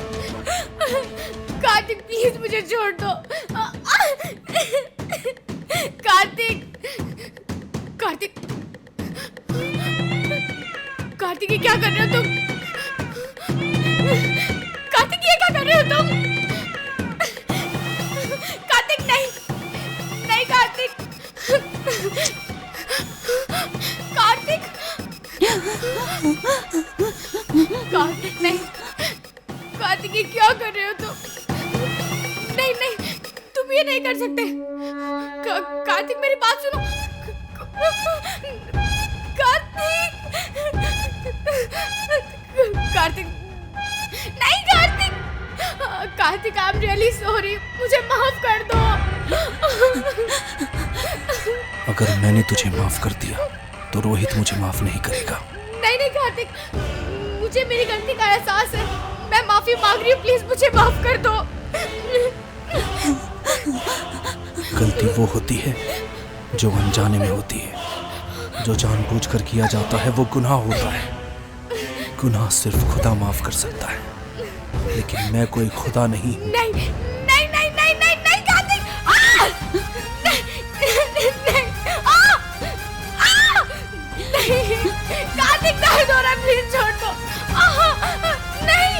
Speaker 4: कार्तिक कार्तिक प्लीज मुझे छोड़ दो। कार्तिक, कार्तिक, कार्तिक ये क्या कर रहे हो तुम? कार्तिक ये क्या कर रहे हो तुम? कार्तिक नहीं, नहीं कार्तिक, कार्तिक, कार्तिक नहीं, कार्तिक ये क्या कर रहे हो तुम? नहीं नहीं, तुम ये नहीं कर सकते। कार्तिक मेरी बात सुनो। कार्तिक, कार्तिक नहीं, Kartik, Kartik I am really sorry, मुझे माफ कर दो।
Speaker 6: अगर मैंने तुझे माफ कर दिया तो रोहित मुझे माफ नहीं करेगा।
Speaker 4: नहीं नहीं कार्तिक, मुझे मेरी गलती का एहसास है, मैं माफी मांग रही हूँ, प्लीज मुझे माफ कर दो।
Speaker 6: गलती वो होती है जो अनजाने में होती है, जो जानबूझकर किया जाता है वो गुनाह होता है। गुनाह सिर्फ खुदा माफ कर सकता है, लेकिन मैं कोई खुदा नहीं हूँ।
Speaker 4: नहीं नहीं नहीं नहीं नहीं नहीं कार्तिक, नहीं, नहीं कार्तिक, दर्द हो रहा है, प्लीज छोड़ दो। नहीं,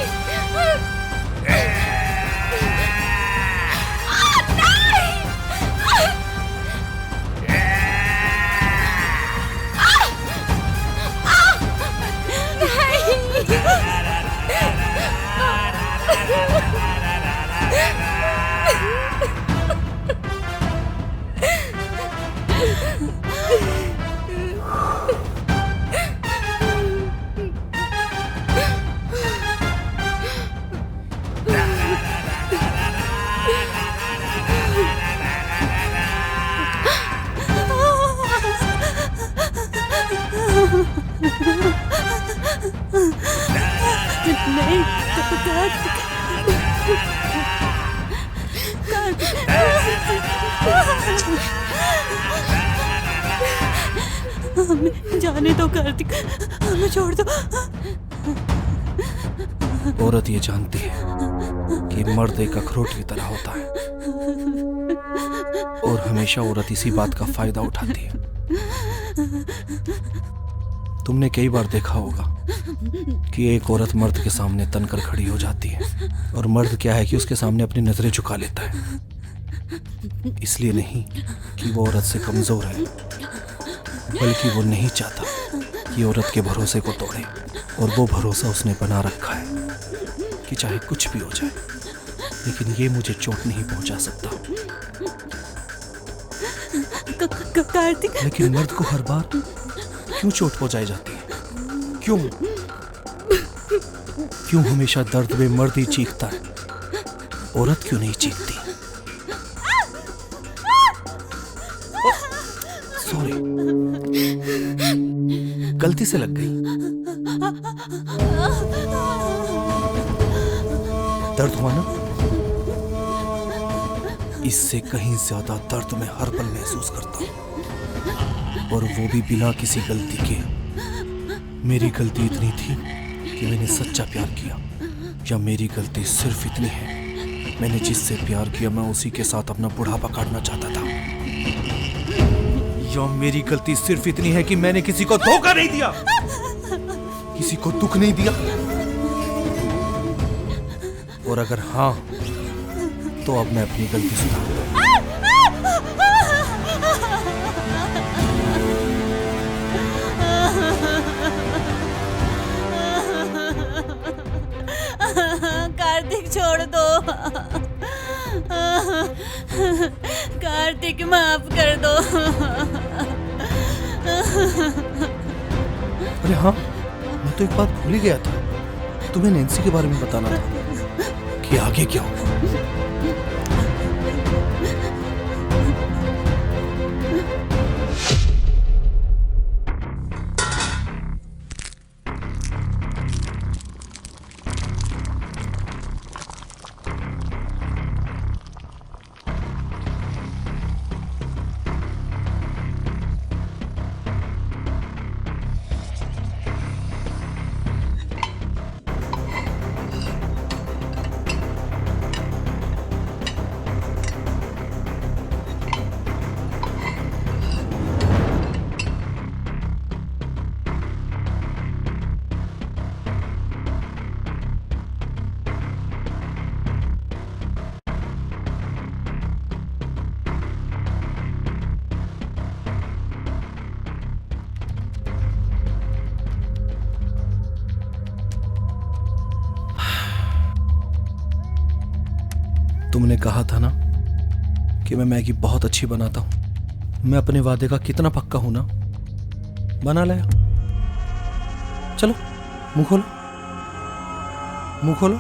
Speaker 5: हमें जाने दो कार्तिक, हमें छोड़ दो।
Speaker 6: औरत ये जानती है कि मर्द एक अखरोट की तरह होता है, और हमेशा औरत इसी बात का फायदा उठाती है। तुमने कई बार देखा होगा कि एक औरत मर्द के सामने तनकर खड़ी हो जाती है, और मर्द क्या है कि उसके सामने अपनी नजरें झुका लेता है। इसलिए नहीं कि वो औरत से कमजोर है, बल्कि वो नहीं चाहता कि औरत के भरोसे को तोड़े, और वो भरोसा उसने बना रखा है कि चाहे कुछ भी हो जाए, लेकिन ये मुझे चोट नहीं पहुंचा सकता।
Speaker 5: कार्तिक,
Speaker 6: लेकिन मर्द को हर बार क्यों चोट पहुंचाई जाती है? क्यों क्यों हमेशा दर्द में मर्द ही चीखता है, औरत क्यों नहीं चीखती? सॉरी, गलती से लग गई। दर्द हुआ ना? इससे कहीं ज्यादा दर्द मैं हर पल महसूस करता हूं, और वो भी बिना किसी गलती के। मेरी गलती इतनी थी कि मैंने सच्चा प्यार किया, या मेरी गलती सिर्फ इतनी है मैंने जिससे प्यार किया मैं उसी के साथ अपना बुढ़ापा काटना चाहता था, या मेरी गलती सिर्फ इतनी है कि मैंने किसी को धोखा नहीं दिया, किसी को दुख नहीं दिया। और अगर हाँ, तो अब मैं अपनी गलती सुधारूंगा।
Speaker 5: कार्तिक छोड़ दो, कार्तिक माफ कर दो।
Speaker 6: अरे हाँ, मैं तो एक बात भूल ही गया था, तुम्हें नैन्सी के बारे में बताना था कि आगे क्या होगा। तुमने कहा था ना कि मैं मैगी बहुत अच्छी बनाता हूं। मैं अपने वादे का कितना पक्का हूं ना। बना लाया। चलो मुंह खोलो, मुंह खोलो,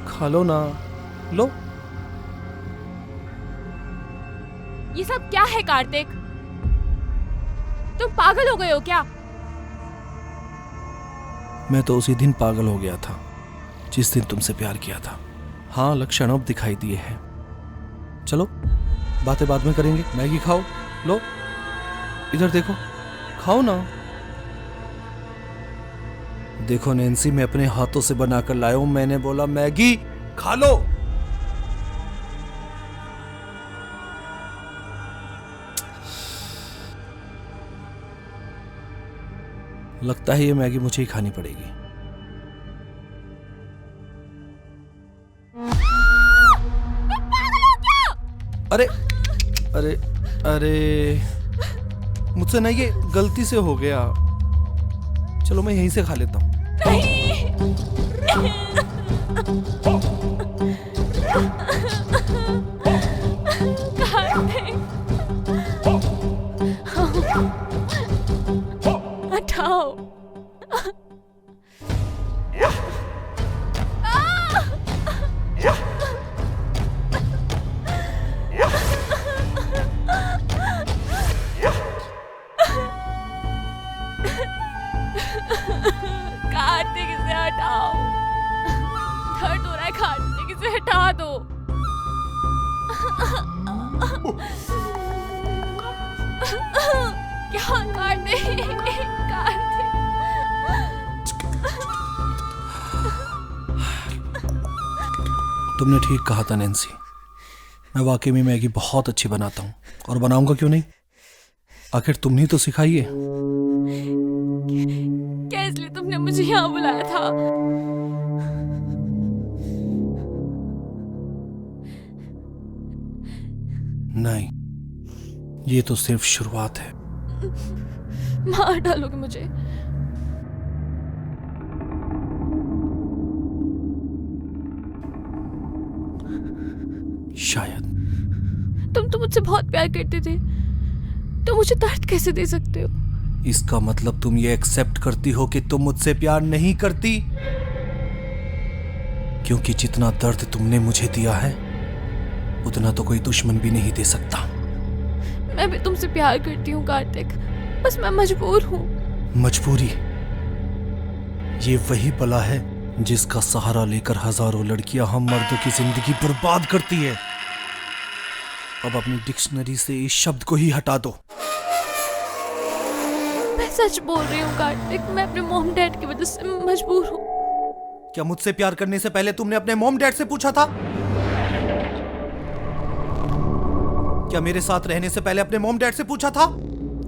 Speaker 6: खा लो ना। लो।
Speaker 4: ये सब क्या है कार्तिक? तुम पागल हो गए हो क्या?
Speaker 6: मैं तो उसी दिन पागल हो गया था जिस दिन तुमसे प्यार किया था। हाँ, लक्षण अब दिखाई दिए हैं। चलो बातें बाद में करेंगे। मैगी खाओ। लो, इधर देखो, खाओ ना। देखो नैन्सी, मैं अपने हाथों से बनाकर लाया हूं। मैंने बोला मैगी खा लो। लगता है ये मैगी मुझे ही खानी पड़ेगी। अरे अरे अरे, मुझसे ना ये गलती से हो गया। चलो मैं यहीं से खा लेता हूँ।
Speaker 4: हटाओ। कार्तिक, इसे हटाओ। दर्द हो रहा है कार्तिक, इसे हटा दो। क्या कार्तिक? कार्तिक,
Speaker 6: तुमने ठीक कहा था नैन्सी, मैं वाकई में मैगी बहुत अच्छी बनाता हूँ और बनाऊंगा क्यों नहीं। आखिर तुमने ही तो सिखाई है।
Speaker 4: क्या इसलिए तुमने मुझे यहाँ बुलाया था?
Speaker 6: नहीं, ये तो सिर्फ शुरुआत है।
Speaker 4: मार डालोगे मुझे?
Speaker 6: शायद।
Speaker 4: तुम तो मुझसे बहुत प्यार करते थे, तो मुझे दर्द कैसे दे सकते हो?
Speaker 6: इसका मतलब तुम ये एक्सेप्ट करती हो कि तुम मुझसे प्यार नहीं करती, क्योंकि जितना दर्द तुमने मुझे दिया है उतना तो कोई दुश्मन भी नहीं दे सकता।
Speaker 4: मैं भी तुमसे प्यार करती हूँ कार्तिक, बस मैं मजबूर हूँ।
Speaker 6: मजबूरी, ये वही बला है जिसका सहारा लेकर हजारों लड़कियां हम मर्दों की जिंदगी बर्बाद करती है। अब अपनी डिक्शनरी से इस शब्द को ही हटा दो।
Speaker 4: मैं सच बोल रही हूँ कार्तिक, मैं अपने मॉम डैड की वजह से मजबूर हूँ।
Speaker 6: क्या मुझसे प्यार करने से पहले तुमने अपने मॉम डैड से पूछा था? क्या मेरे साथ रहने से पहले अपने मॉम डैड से पूछा था?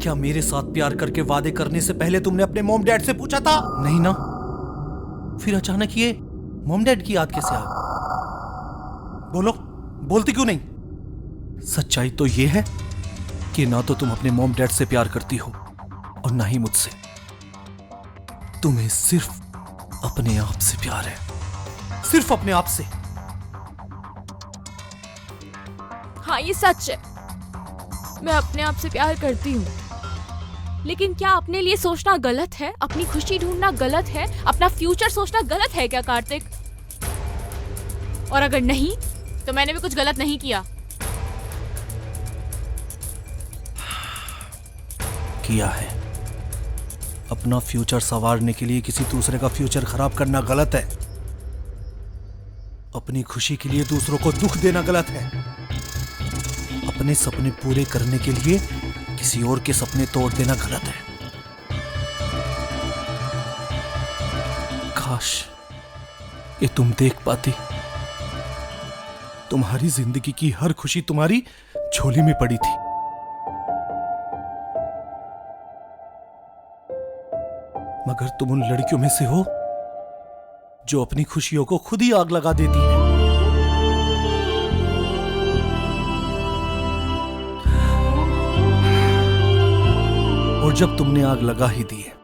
Speaker 6: क्या मेरे साथ प्यार करके वादे करने से पहले तुमने अपने मॉम डैड से पूछा था? नहीं ना। फिर अचानक ये मॉम डैड की याद कैसे आ? बोलो, बोलती क्यों नहीं? सच्चाई तो ये है कि ना तो तुम अपने मॉम डैड से प्यार करती हो और ना ही मुझसे। तुम्हें सिर्फ अपने आप से प्यार है, सिर्फ अपने आप से।
Speaker 4: हाँ, ये सच है, मैं अपने आप से प्यार करती हूँ। लेकिन क्या अपने लिए सोचना गलत है? अपनी खुशी ढूंढना गलत है? अपना फ्यूचर सोचना गलत है क्या कार्तिक? और अगर नहीं तो मैंने भी कुछ गलत नहीं किया।
Speaker 6: किया है। अपना फ्यूचर संवारने के लिए किसी दूसरे का फ्यूचर खराब करना गलत है। अपनी खुशी के लिए दूसरों को दुख देना गलत है। अपने सपने पूरे करने के लिए किसी और के सपने तोड़ देना गलत है। काश ये तुम देख पाती। तुम्हारी जिंदगी की हर खुशी तुम्हारी झोली में पड़ी थी। मगर तुम उन लड़कियों में से हो जो अपनी खुशियों को खुद ही आग लगा देती है। और जब तुमने आग लगा ही दी है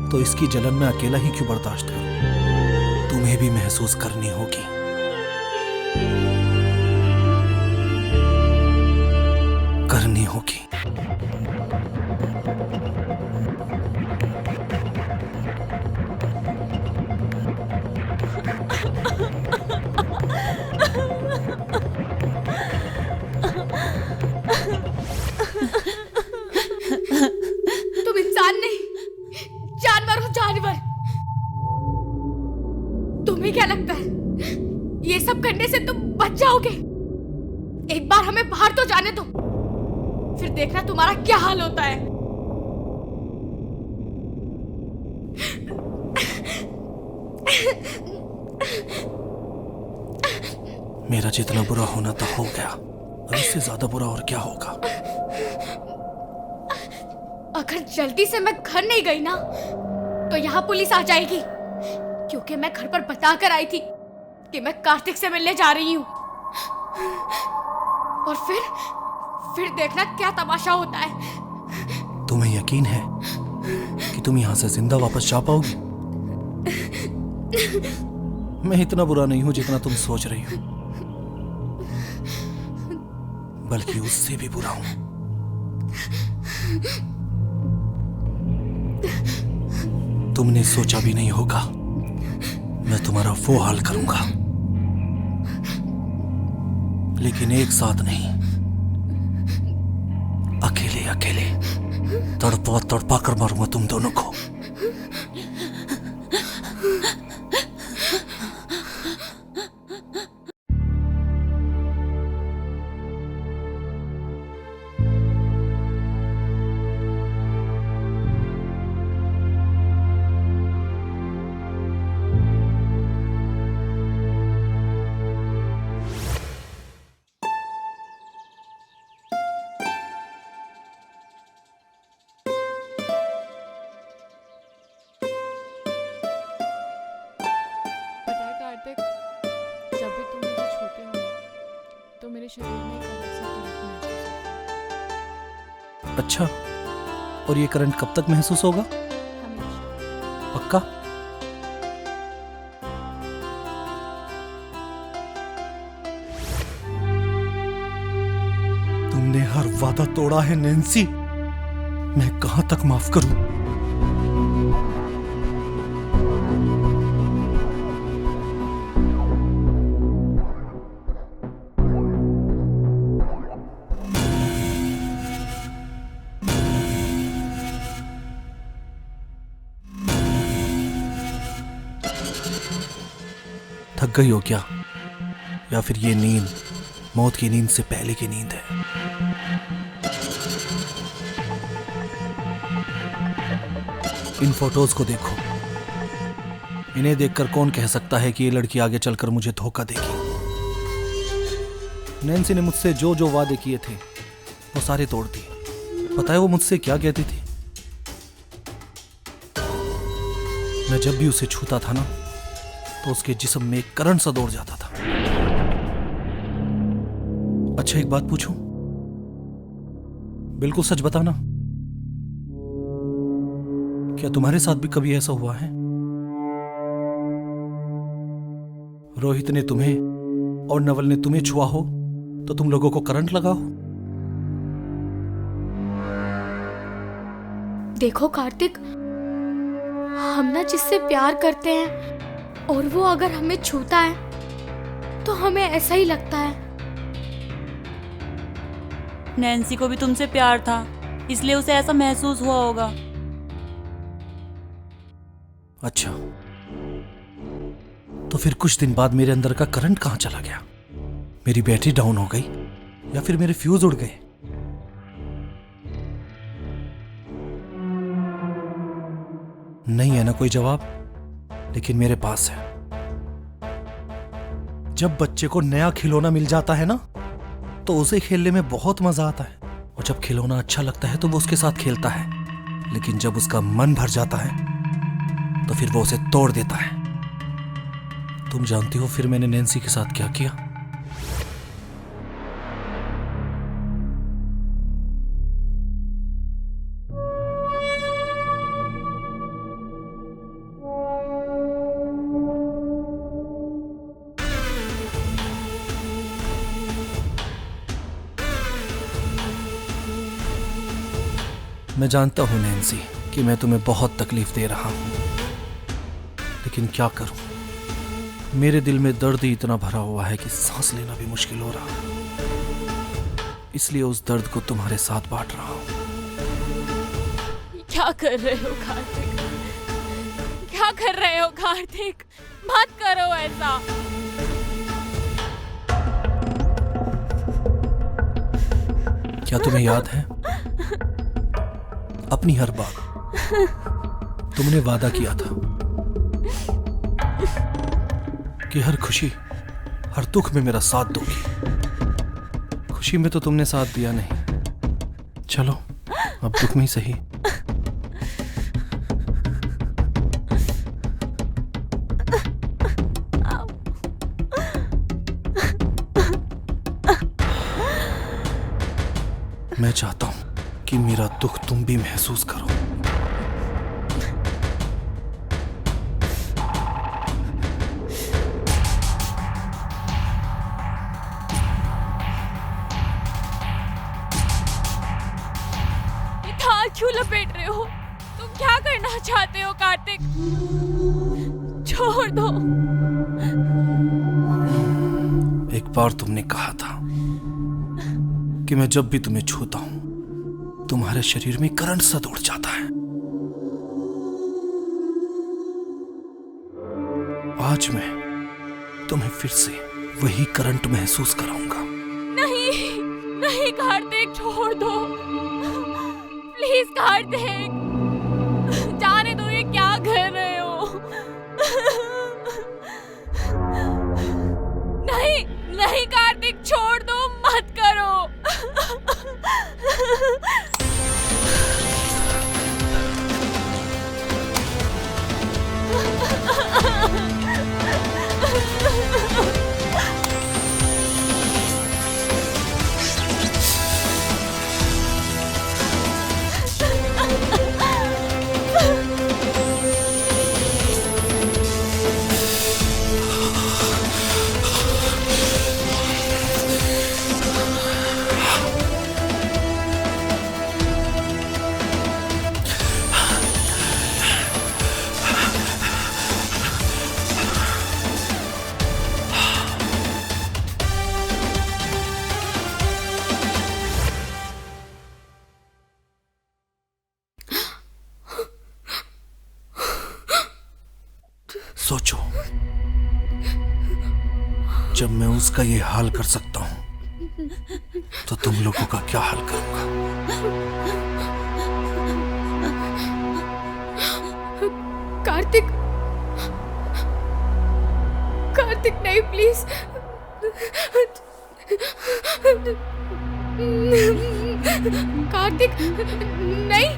Speaker 6: तो इसकी जलन मैं अकेला ही क्यों बर्दाश्त करूं? तुम्हें भी महसूस करनी होगी।
Speaker 4: से तुम बच जाओगे। एक बार हमें बाहर तो जाने दो, फिर देखना तुम्हारा क्या हाल होता है।
Speaker 6: मेरा जितना बुरा होना था हो गया, अब इससे ज्यादा बुरा और क्या होगा।
Speaker 4: अगर जल्दी से मैं घर नहीं गई ना तो यहाँ पुलिस आ जाएगी, क्योंकि मैं घर पर बता कर आई थी कि मैं कार्तिक से मिलने जा रही हूँ। और फिर देखना क्या तमाशा होता है।
Speaker 6: तुम्हें यकीन है कि तुम यहाँ से जिंदा वापस जा पाओगी? मैं इतना बुरा नहीं हूं जितना तुम सोच रही हो, बल्कि उससे भी बुरा हूं। तुमने सोचा भी नहीं होगा मैं तुम्हारा वो हाल करूंगा, लेकिन एक साथ नहीं, अकेले अकेले तड़पा तड़पा कर मारूंगा तुम दोनों को।
Speaker 3: पता है कार्तिक, जब भी तुम मुझे छूते हो तो मेरे शरीर में एक अलग सा करंट महसूस होता है।
Speaker 6: अच्छा, और ये करंट कब तक महसूस होगा?
Speaker 3: हमेशा।
Speaker 6: पक्का? तुमने हर वादा तोड़ा है नैन्सी, मैं कहां तक माफ करूं? थक गई हो क्या? या फिर ये नींद मौत की नींद से पहले की नींद है? इन फोटोज को देखो, इन्हें देखकर कौन कह सकता है कि ये लड़की आगे चलकर मुझे धोखा देगी। नैन्सी ने मुझसे जो जो वादे किए थे वो सारे तोड़ दिए। पता है वो मुझसे क्या कहती थी? मैं जब भी उसे छूता था ना तो उसके जिस्म में एक करंट सा दौड़ जाता था। अच्छा, एक बात पूछूं? बिल्कुल सच बताना, क्या तुम्हारे साथ भी कभी ऐसा हुआ है? रोहित ने तुम्हें और नवल ने तुम्हें छुआ हो तो तुम लोगों को करंट लगा हो?
Speaker 4: देखो कार्तिक, हम ना जिससे प्यार करते हैं और वो अगर हमें छूता है तो हमें ऐसा ही लगता है।
Speaker 5: नैन्सी को भी तुमसे प्यार था, इसलिए उसे ऐसा महसूस हुआ होगा।
Speaker 6: अच्छा, तो फिर कुछ दिन बाद मेरे अंदर का करंट कहां चला गया? मेरी बैटरी डाउन हो गई या फिर मेरे फ्यूज उड़ गए? नहीं है ना कोई जवाब, लेकिन मेरे पास है। जब बच्चे को नया खिलौना मिल जाता है ना तो उसे खेलने में बहुत मजा आता है, और जब खिलौना अच्छा लगता है तो वो उसके साथ खेलता है, लेकिन जब उसका मन भर जाता है तो फिर वो उसे तोड़ देता है। तुम जानती हो फिर मैंने नैन्सी के साथ क्या किया? मैं जानता हूं नैन्सी कि मैं तुम्हें बहुत तकलीफ दे रहा हूं, लेकिन क्या करूं, मेरे दिल में दर्द ही इतना भरा हुआ है कि सांस लेना भी मुश्किल हो रहा है। इसलिए उस दर्द को तुम्हारे साथ बांट रहा हूं।
Speaker 3: क्या कर रहे हो कार्तिक? क्या कर रहे हो कार्तिक? मत करो ऐसा।
Speaker 6: क्या तुम्हें याद है अपनी हर बात तुमने वादा किया था कि हर खुशी हर दुख में मेरा साथ दोगी। खुशी में तो तुमने साथ दिया नहीं, चलो अब दुख में ही सही। मैं चाहता हूं कि मेरा दुख तुम भी महसूस करो।
Speaker 5: ये क्यों लपेट रहे हो? तुम क्या करना चाहते हो कार्तिक? छोड़ दो।
Speaker 6: एक बार तुमने कहा था कि मैं जब भी तुम्हें छूता हूं तुम्हारे शरीर में करंट सा दौड़ जाता है। आज मैं तुम्हें फिर से वही करंट महसूस कराऊंगा।
Speaker 5: नहीं नहीं कार्तिक, छोड़ दो प्लीज कार्तिक, जाने दो। ये क्या कर रहे हो? नहीं नहीं कार्तिक, छोड़ दो, मत करो।
Speaker 6: सोचो, जब मैं उसका ये हाल कर सकता हूं तो तुम लोगों का क्या हाल करूंगा?
Speaker 4: कार्तिक, कार्तिक नहीं, प्लीज। कार्तिक नहीं।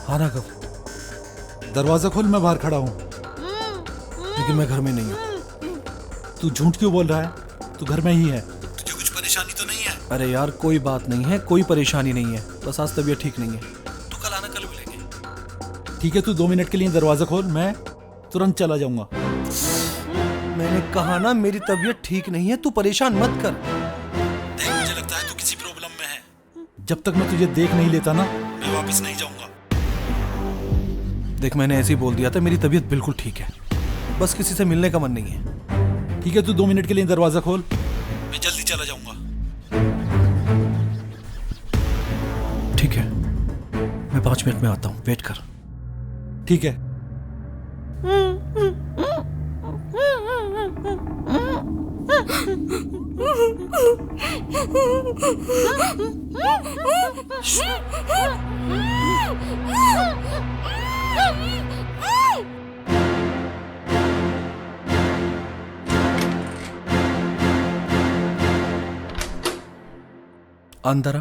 Speaker 6: हाँ राघव,
Speaker 7: दरवाजा खोल, मैं बाहर खड़ा हूँ।
Speaker 6: लेकिन मैं घर में नहीं हूँ।
Speaker 7: तू झूठ क्यों बोल रहा है? तू घर में ही है। तुझे कुछ परेशानी तो नहीं है?
Speaker 6: अरे यार कोई बात नहीं है, कोई परेशानी नहीं है, बस आज तबीयत ठीक नहीं है।
Speaker 7: तू कल आना, कल मिलेंगे। ठीक है, तू 2 मिनट के लिए दरवाजा खोल, मैं तुरंत चला जाऊंगा।
Speaker 6: मैंने कहा ना मेरी तबीयत ठीक नहीं है, तू परेशान मत कर।
Speaker 7: देख, मुझे लगता है तू किसी प्रॉब्लम में है। जब तक मैं तुझे देख नहीं लेता ना, मैं वापस नहीं जाऊंगा।
Speaker 6: देख, मैंने ऐसे ही बोल दिया था, मेरी तबीयत बिल्कुल ठीक है, बस किसी से मिलने का मन नहीं है।
Speaker 7: ठीक है, तू 2 मिनट के लिए दरवाजा खोल, मैं जल्दी चला जाऊंगा।
Speaker 6: ठीक है, मैं 5 मिनट में आता हूँ, वेट कर।
Speaker 7: ठीक है।
Speaker 6: अंदर आ।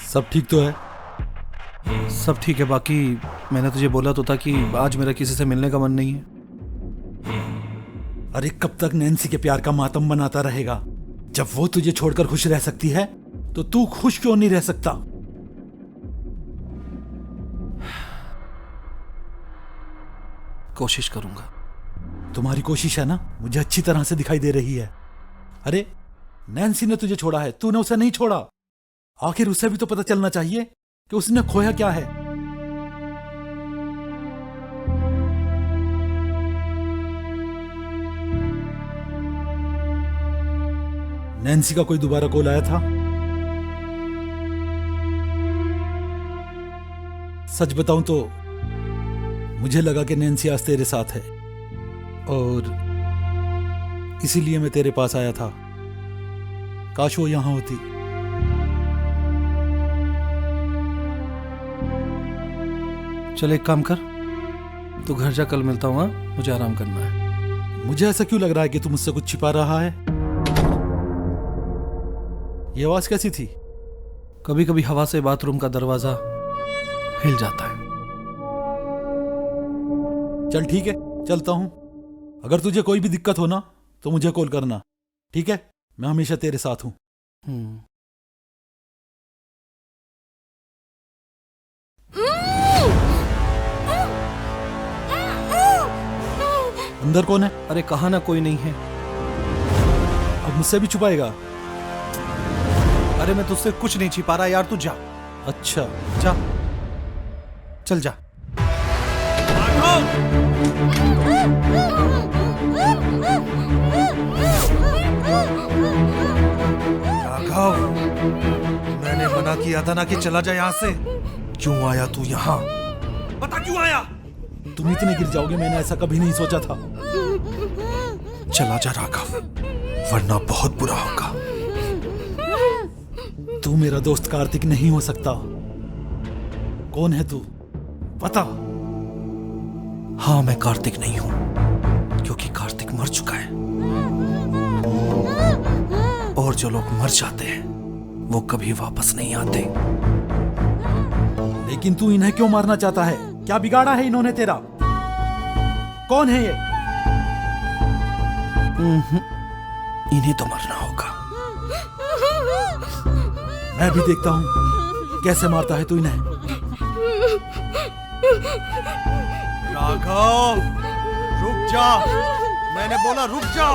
Speaker 7: सब ठीक तो है?
Speaker 6: सब ठीक है। बाकी मैंने तुझे बोला तो था कि आज मेरा किसी से मिलने का मन नहीं है।
Speaker 7: अरे कब तक नैन्सी के प्यार का मातम बनाता रहेगा? जब वो तुझे छोड़कर खुश रह सकती है तो तू खुश क्यों नहीं रह सकता?
Speaker 6: कोशिश करूंगा।
Speaker 7: तुम्हारी कोशिश है ना, मुझे अच्छी तरह से दिखाई दे रही है। अरे नैन्सी ने तुझे छोड़ा है, तूने उसे नहीं छोड़ा। आखिर उसे भी तो पता चलना चाहिए कि उसने खोया क्या है। नैन्सी का कोई दोबारा कॉल आया था? सच बताऊं तो मुझे लगा कि नैन्सी आज तेरे साथ है और इसीलिए मैं तेरे पास आया था। काश वो यहां होती।
Speaker 6: चल एक काम कर, तू घर जा, कल मिलता हूं। हाँ? मुझे आराम करना है।
Speaker 7: मुझे ऐसा क्यों लग रहा है कि तू मुझसे कुछ छिपा रहा है? ये आवाज कैसी थी?
Speaker 6: कभी कभी हवा से बाथरूम का दरवाजा हिल जाता है।
Speaker 7: चल ठीक है, चलता हूं। अगर तुझे कोई भी दिक्कत हो ना तो मुझे कॉल करना, ठीक है? मैं हमेशा तेरे साथ हूं। अंदर कौन है?
Speaker 6: अरे कहा ना कोई नहीं है।
Speaker 7: अब मुझसे भी छुपाएगा?
Speaker 6: अरे मैं तुझसे कुछ नहीं छिपा रहा यार, तू जा।
Speaker 7: अच्छा
Speaker 6: जा, चल जा। राघव, मैंने मना किया था ना कि चला जा यहाँ से। क्यों आया तू यहाँ? बता क्यों आया?
Speaker 7: तुम इतने गिर जाओगे मैंने ऐसा कभी नहीं सोचा था।
Speaker 6: चला जा राघव, वरना बहुत बुरा होगा।
Speaker 7: तू मेरा दोस्त कार्तिक नहीं हो सकता। कौन है तू? बता।
Speaker 6: हाँ, मैं कार्तिक नहीं हूं, क्योंकि कार्तिक मर चुका है। और जो लोग मर जाते हैं वो कभी वापस नहीं आते।
Speaker 7: लेकिन तू इन्हें क्यों मारना चाहता है? क्या बिगाड़ा है इन्होंने तेरा? कौन है ये?
Speaker 6: इन्हें तो मरना होगा।
Speaker 7: मैं भी देखता हूं कैसे मारता है तू इन्हें।
Speaker 6: राघव, रुक जा, मैंने बोला रुक जा।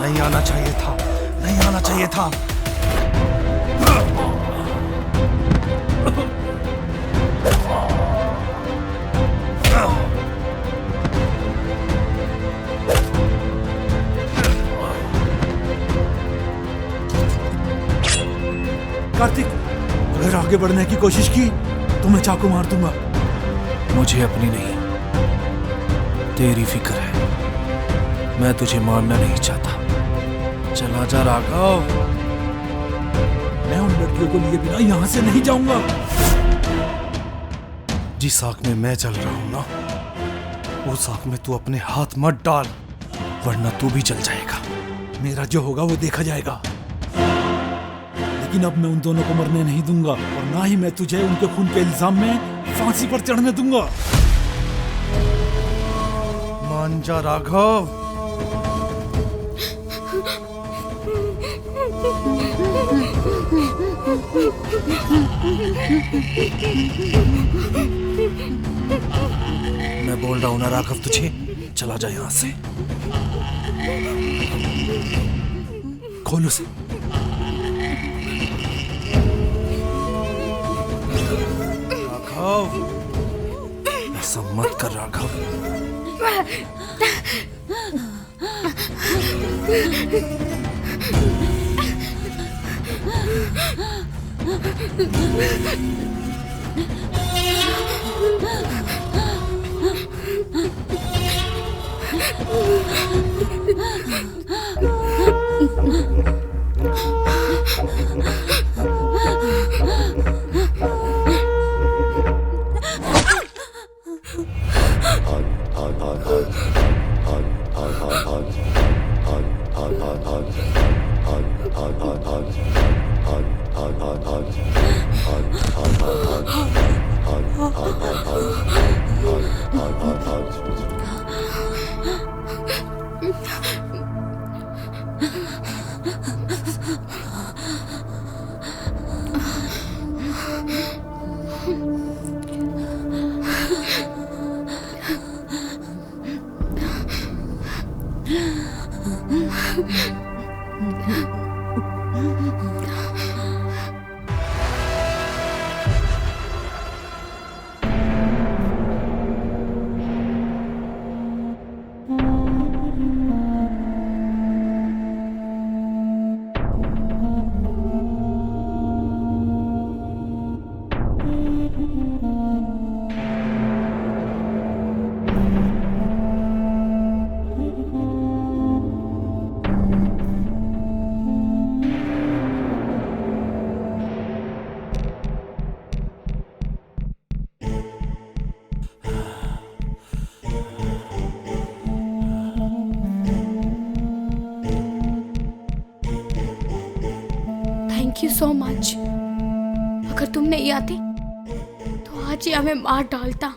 Speaker 6: नहीं आना चाहिए था, नहीं आना चाहिए था।
Speaker 7: कार्तिक, अगर आगे बढ़ने की कोशिश की तो मैं चाकू मार दूंगा।
Speaker 6: मुझे अपनी नहीं, तेरी फिक्र है। मैं तुझे मारना नहीं चाहता। चला जा राघव।
Speaker 7: मैं उन लड़कियों को लिए बिना यहां से नहीं जाऊंगा।
Speaker 6: जिस आग में मैं जल रहा हूं ना, उस आग में तू अपने हाथ मत डाल, वरना तू भी जल जाएगा।
Speaker 7: मेरा जो होगा वो देखा जाएगा। लेकिन अब मैं उन दोनों को मरने नहीं दूंगा और ना ही मैं तुझे उनके खून के इल्जाम में फांसी पर चढ़ने दूंगा।
Speaker 6: मान जा राघव। मैं बोल रहा हूं ना राघव तुझे, चला जा यहां से।
Speaker 7: खोल उसे।
Speaker 6: राघव, ऐसा मत कर राघव।
Speaker 4: So much. अगर तुम नहीं आती तो आज ही हमें मार डालता।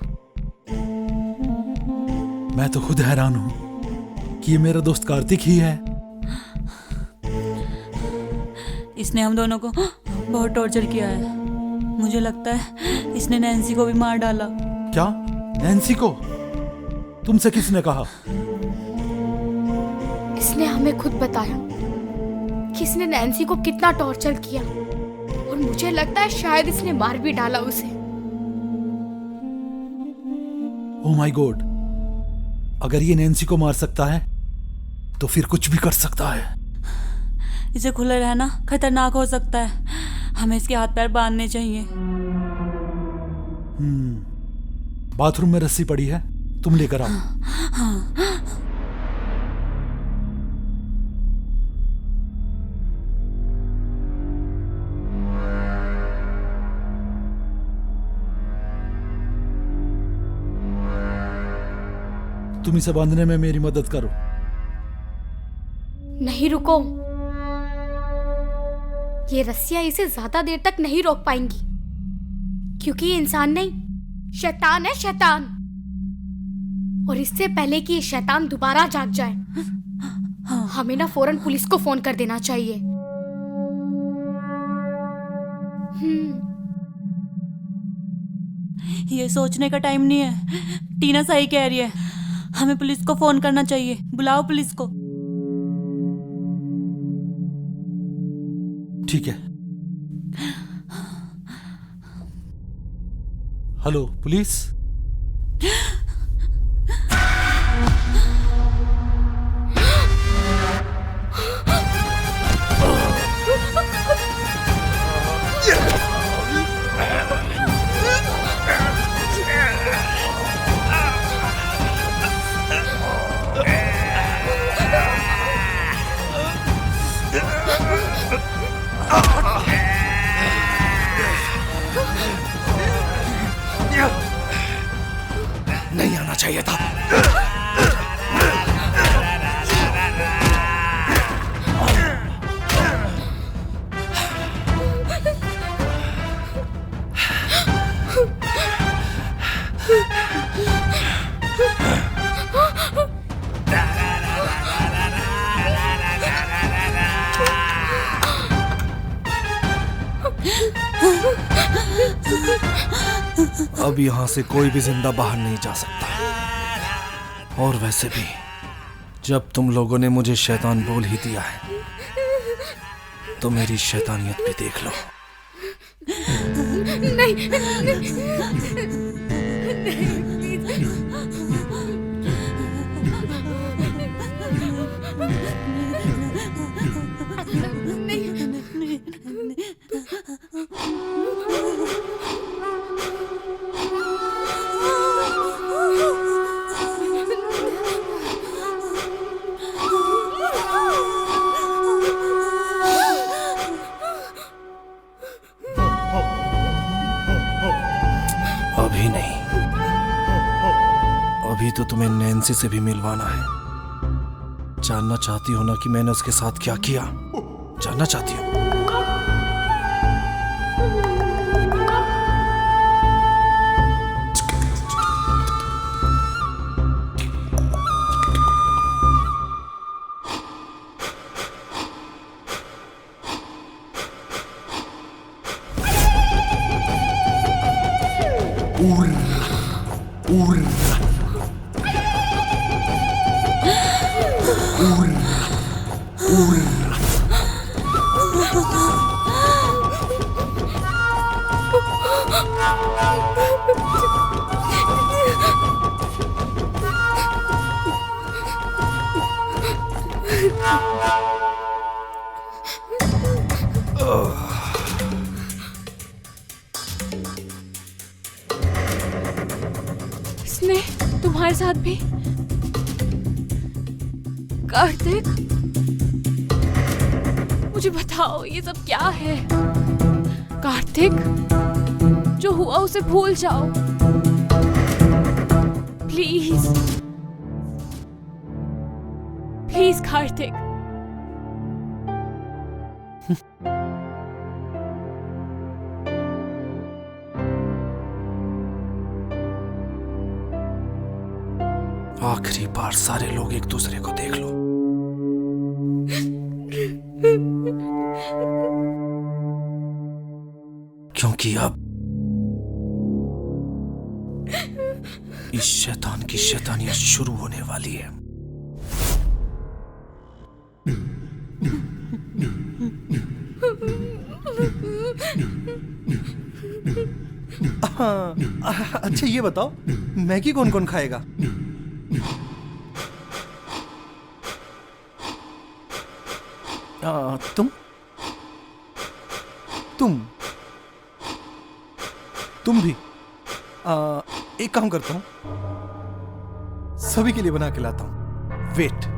Speaker 7: मैं तो खुद हैरान हूं कि ये मेरा दोस्त कार्तिक ही है।
Speaker 5: इसने हम दोनों को बहुत टॉर्चर किया है। मुझे लगता है इसने नैन्सी को भी मार डाला।
Speaker 7: क्या? नैन्सी को? तुमसे किसने कहा?
Speaker 4: इसने हमें खुद बताया कि इसने नैन्सी को कितना टॉर्चर किया, और मुझे लगता है शायद इसने मार भी डाला उसे।
Speaker 7: ओह माय गॉड, अगर ये नैन्सी को मार सकता है तो फिर कुछ भी कर सकता है।
Speaker 5: इसे खुले रहना खतरनाक हो सकता है। हमें इसके हाथ पैर बांधने चाहिए।
Speaker 7: बाथरूम में रस्सी पड़ी है, तुम लेकर आओ। तुम इसे बांधने में मेरी मदद करो।
Speaker 4: नहीं, रुको। ये रस्सियां इसे ज्यादा देर तक नहीं रोक पाएंगी, क्योंकि ये इंसान नहीं, शैतान है, शैतान। और इससे पहले कि ये शैतान दोबारा जाग जाए, हमें ना फौरन पुलिस को फोन कर देना चाहिए।
Speaker 5: ये सोचने का टाइम नहीं है। टीना सही कह रही है, हमें पुलिस को फोन करना चाहिए। बुलाओ पुलिस को।
Speaker 7: ठीक है। Hello police.
Speaker 6: नहीं आना चाहिए था। अब यहां से कोई भी जिंदा बाहर नहीं जा सकता। और वैसे भी जब तुम लोगों ने मुझे शैतान बोल ही दिया है, तो मेरी शैतानियत भी देख लो। अभी नहीं, अभी तो तुम्हें नैन्सी से भी मिलवाना है। जानना चाहती हो ना कि मैंने उसके साथ क्या किया? जानना चाहती हो?
Speaker 3: इसने तुम्हारे साथ भी? कार्तिक, मुझे बताओ ये सब क्या है? कार्तिक, जो हुआ उसे भूल जाओ प्लीज। प्लीज कार्तिक।
Speaker 6: आखिरी बार सारे लोग एक दूसरे को देख लो। क्योंकि अब इस शैतान की शैतानियत शुरू होने वाली है। अच्छा ये बताओ, मैगी कौन कौन खाएगा? तुम भी? एक काम करता हूं, सभी के लिए बना के लाता हूं। वेट।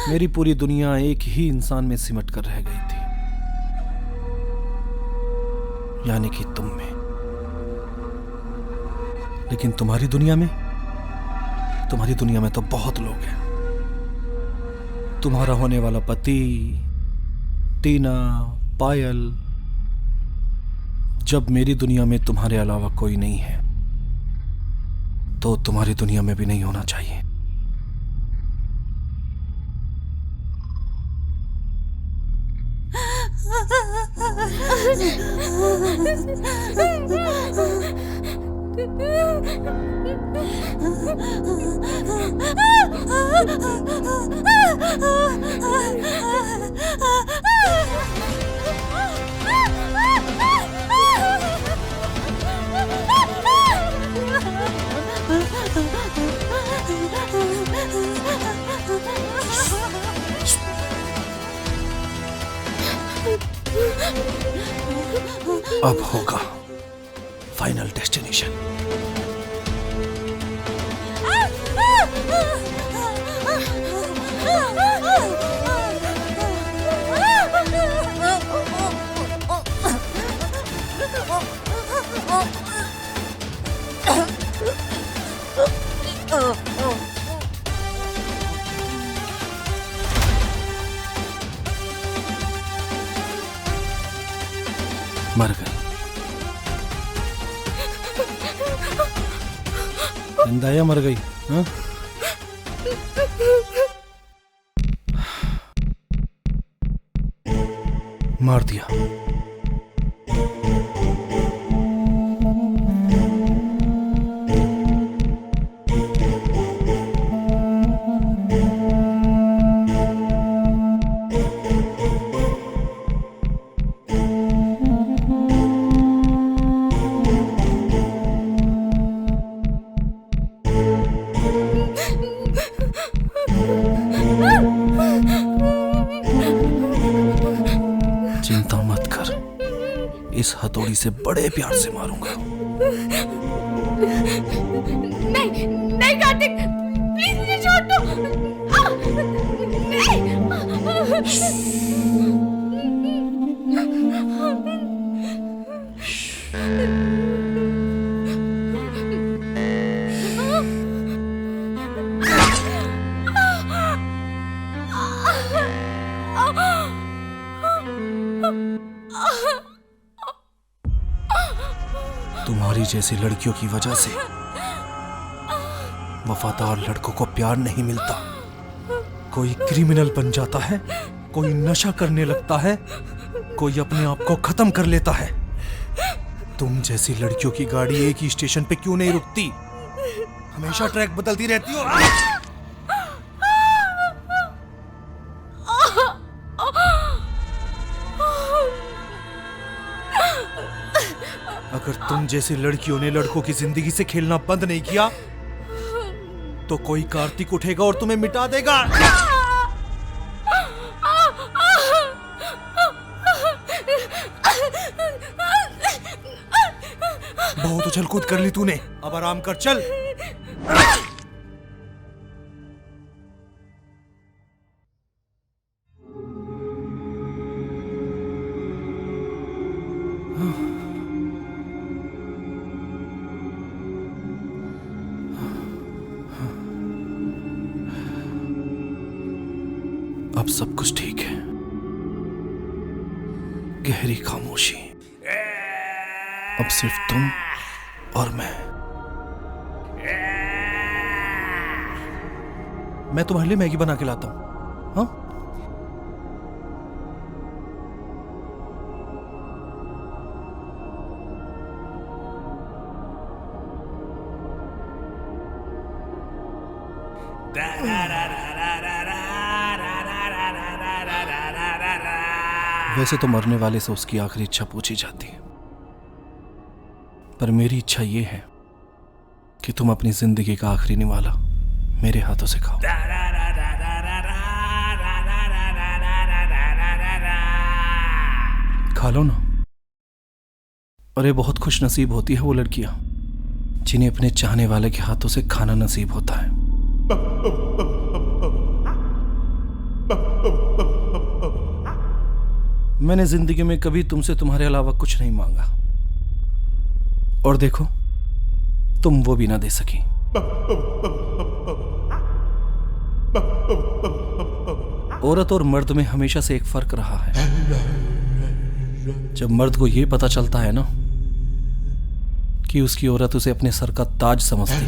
Speaker 6: मेरी पूरी दुनिया एक ही इंसान में सिमट कर रह गई थी, यानी कि तुम में। लेकिन तुम्हारी दुनिया में तो बहुत लोग हैं। तुम्हारा होने वाला पति, टीना, पायल। जब मेरी दुनिया में तुम्हारे अलावा कोई नहीं है, तो तुम्हारी दुनिया में भी नहीं होना चाहिए। अब होगा फाइनल डेस्टिनेशन। मर गई। जिंदा या मर गई? हाँ? मार दिया। चिंता मत कर, इस हथौड़ी से बड़े प्यार से मारूंगा।
Speaker 4: नहीं नहीं कार्तिक, प्लीज मुझे छोड़ दो। नहीं।
Speaker 6: तुम्हारी जैसी लड़कियों की वजह से वफादार लड़कों को प्यार नहीं मिलता। कोई क्रिमिनल बन जाता है, कोई नशा करने लगता है, कोई अपने आप को खत्म कर लेता है। तुम जैसी लड़कियों की गाड़ी एक ही स्टेशन पे क्यों नहीं रुकती? हमेशा ट्रैक बदलती रहती हो। अगर तुम जैसी लड़कियों ने लड़कों की जिंदगी से खेलना बंद नहीं किया तो कोई कार्तिक उठेगा और तुम्हें मिटा देगा। बहुत उछल कूद कर ली तूने, अब आराम कर, चल। अब सब कुछ ठीक है। गहरी खामोशी। अब सिर्फ तुम और मैं तुम्हारे लिए मैगी बना के लाता हूं। हाँ? वैसे तो मरने वाले से उसकी आखिरी इच्छा पूछी जाती है, पर मेरी इच्छा यह है कि तुम अपनी जिंदगी का आखिरी निवाला मेरे हाथों से खाओ। खा लो ना। अरे बहुत खुश नसीब होती है वो लड़कियां जिन्हें अपने चाहने वाले के हाथों से खाना नसीब होता है। मैंने जिंदगी में कभी तुमसे तुम्हारे अलावा कुछ नहीं मांगा, और देखो तुम वो भी ना दे सकी। औरत और मर्द में हमेशा से एक फर्क रहा है। जब मर्द को यह पता चलता है ना कि उसकी औरत उसे अपने सर का ताज समझती,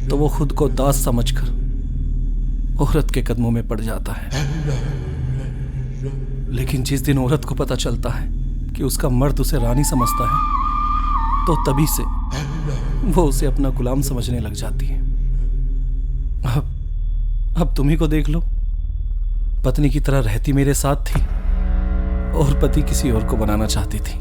Speaker 6: तो वो खुद को दास समझकर औरत के कदमों में पड़ जाता है। लेकिन जिस दिन औरत को पता चलता है कि उसका मर्द उसे रानी समझता है, तो तभी से वो उसे अपना गुलाम समझने लग जाती है। अब तुम ही को देख लो, पत्नी की तरह रहती मेरे साथ थी और पति किसी और को बनाना चाहती थी।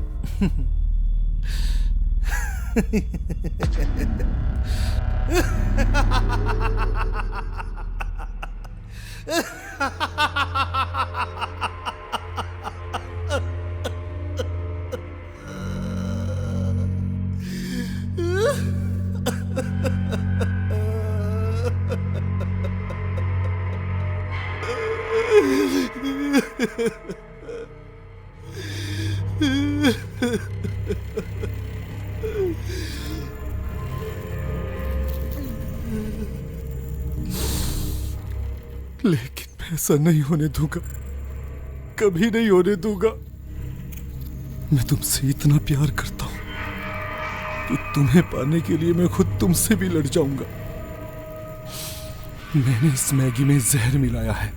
Speaker 1: लेकिन मैं ऐसा नहीं होने दूंगा, कभी नहीं होने दूंगा। मैं तुमसे इतना प्यार करता हूं कि तुम्हें पाने के लिए मैं खुद तुमसे भी लड़ जाऊंगा। मैंने इस मैगी में जहर मिलाया है।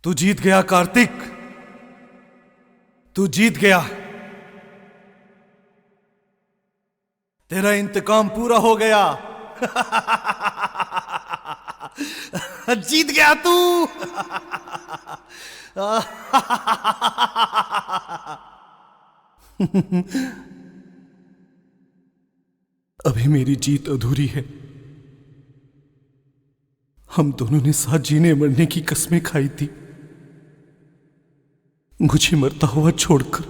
Speaker 6: तू जीत गया कार्तिक, तू जीत गया। तेरा इंतकाम पूरा हो गया। जीत गया तू।
Speaker 1: अभी मेरी जीत अधूरी है। हम दोनों ने साथ जीने मरने की कस्में खाई थी। मुझे मरता हुआ छोड़कर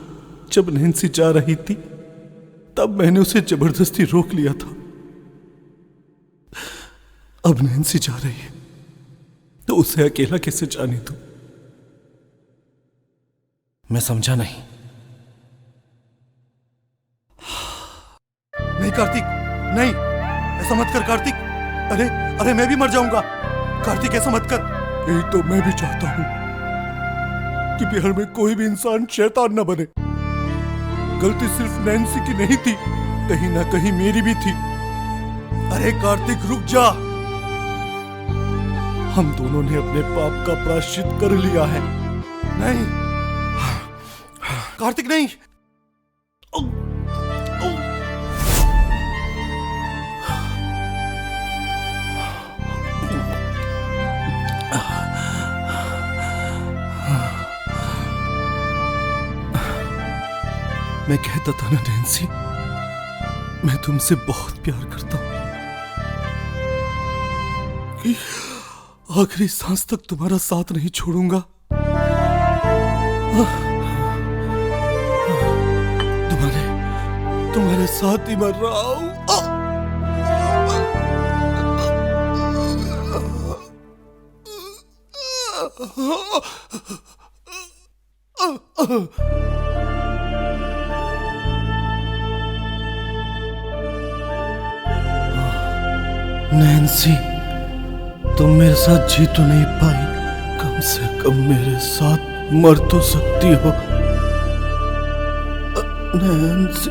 Speaker 1: जब नैन्सी जा रही थी तब मैंने उसे जबरदस्ती रोक लिया था। अब नैन्सी जा रही है तो उसे अकेला कैसे जाने दूं?
Speaker 6: मैं समझा नहीं। नहीं कार्तिक, नहीं, ऐसा मत कर कार्तिक। अरे अरे मैं भी मर जाऊंगा। कार्तिक ऐसा मत कर।
Speaker 1: यही तो मैं भी चाहता हूं कि बिहार में कोई भी इंसान शैतान न बने। गलती सिर्फ नैन्सी की नहीं थी, कहीं ना कहीं मेरी भी थी।
Speaker 6: अरे कार्तिक रुक जा।
Speaker 1: हम दोनों ने अपने पाप का प्रायश्चित कर लिया है।
Speaker 6: नहीं कार्तिक नहीं।
Speaker 1: मैं कहता था ना नैन्सी, मैं तुमसे बहुत प्यार करता हूं कि आखिरी सांस तक तुम्हारा साथ नहीं छोड़ूंगा। तुम्हारे साथ ही मर रहा हूं।
Speaker 6: नैन्सी, तुम मेरे साथ जी तो नहीं पाई, कम से कम मेरे साथ मर तो सकती हो। Nancy,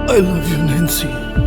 Speaker 6: I love you, Nancy.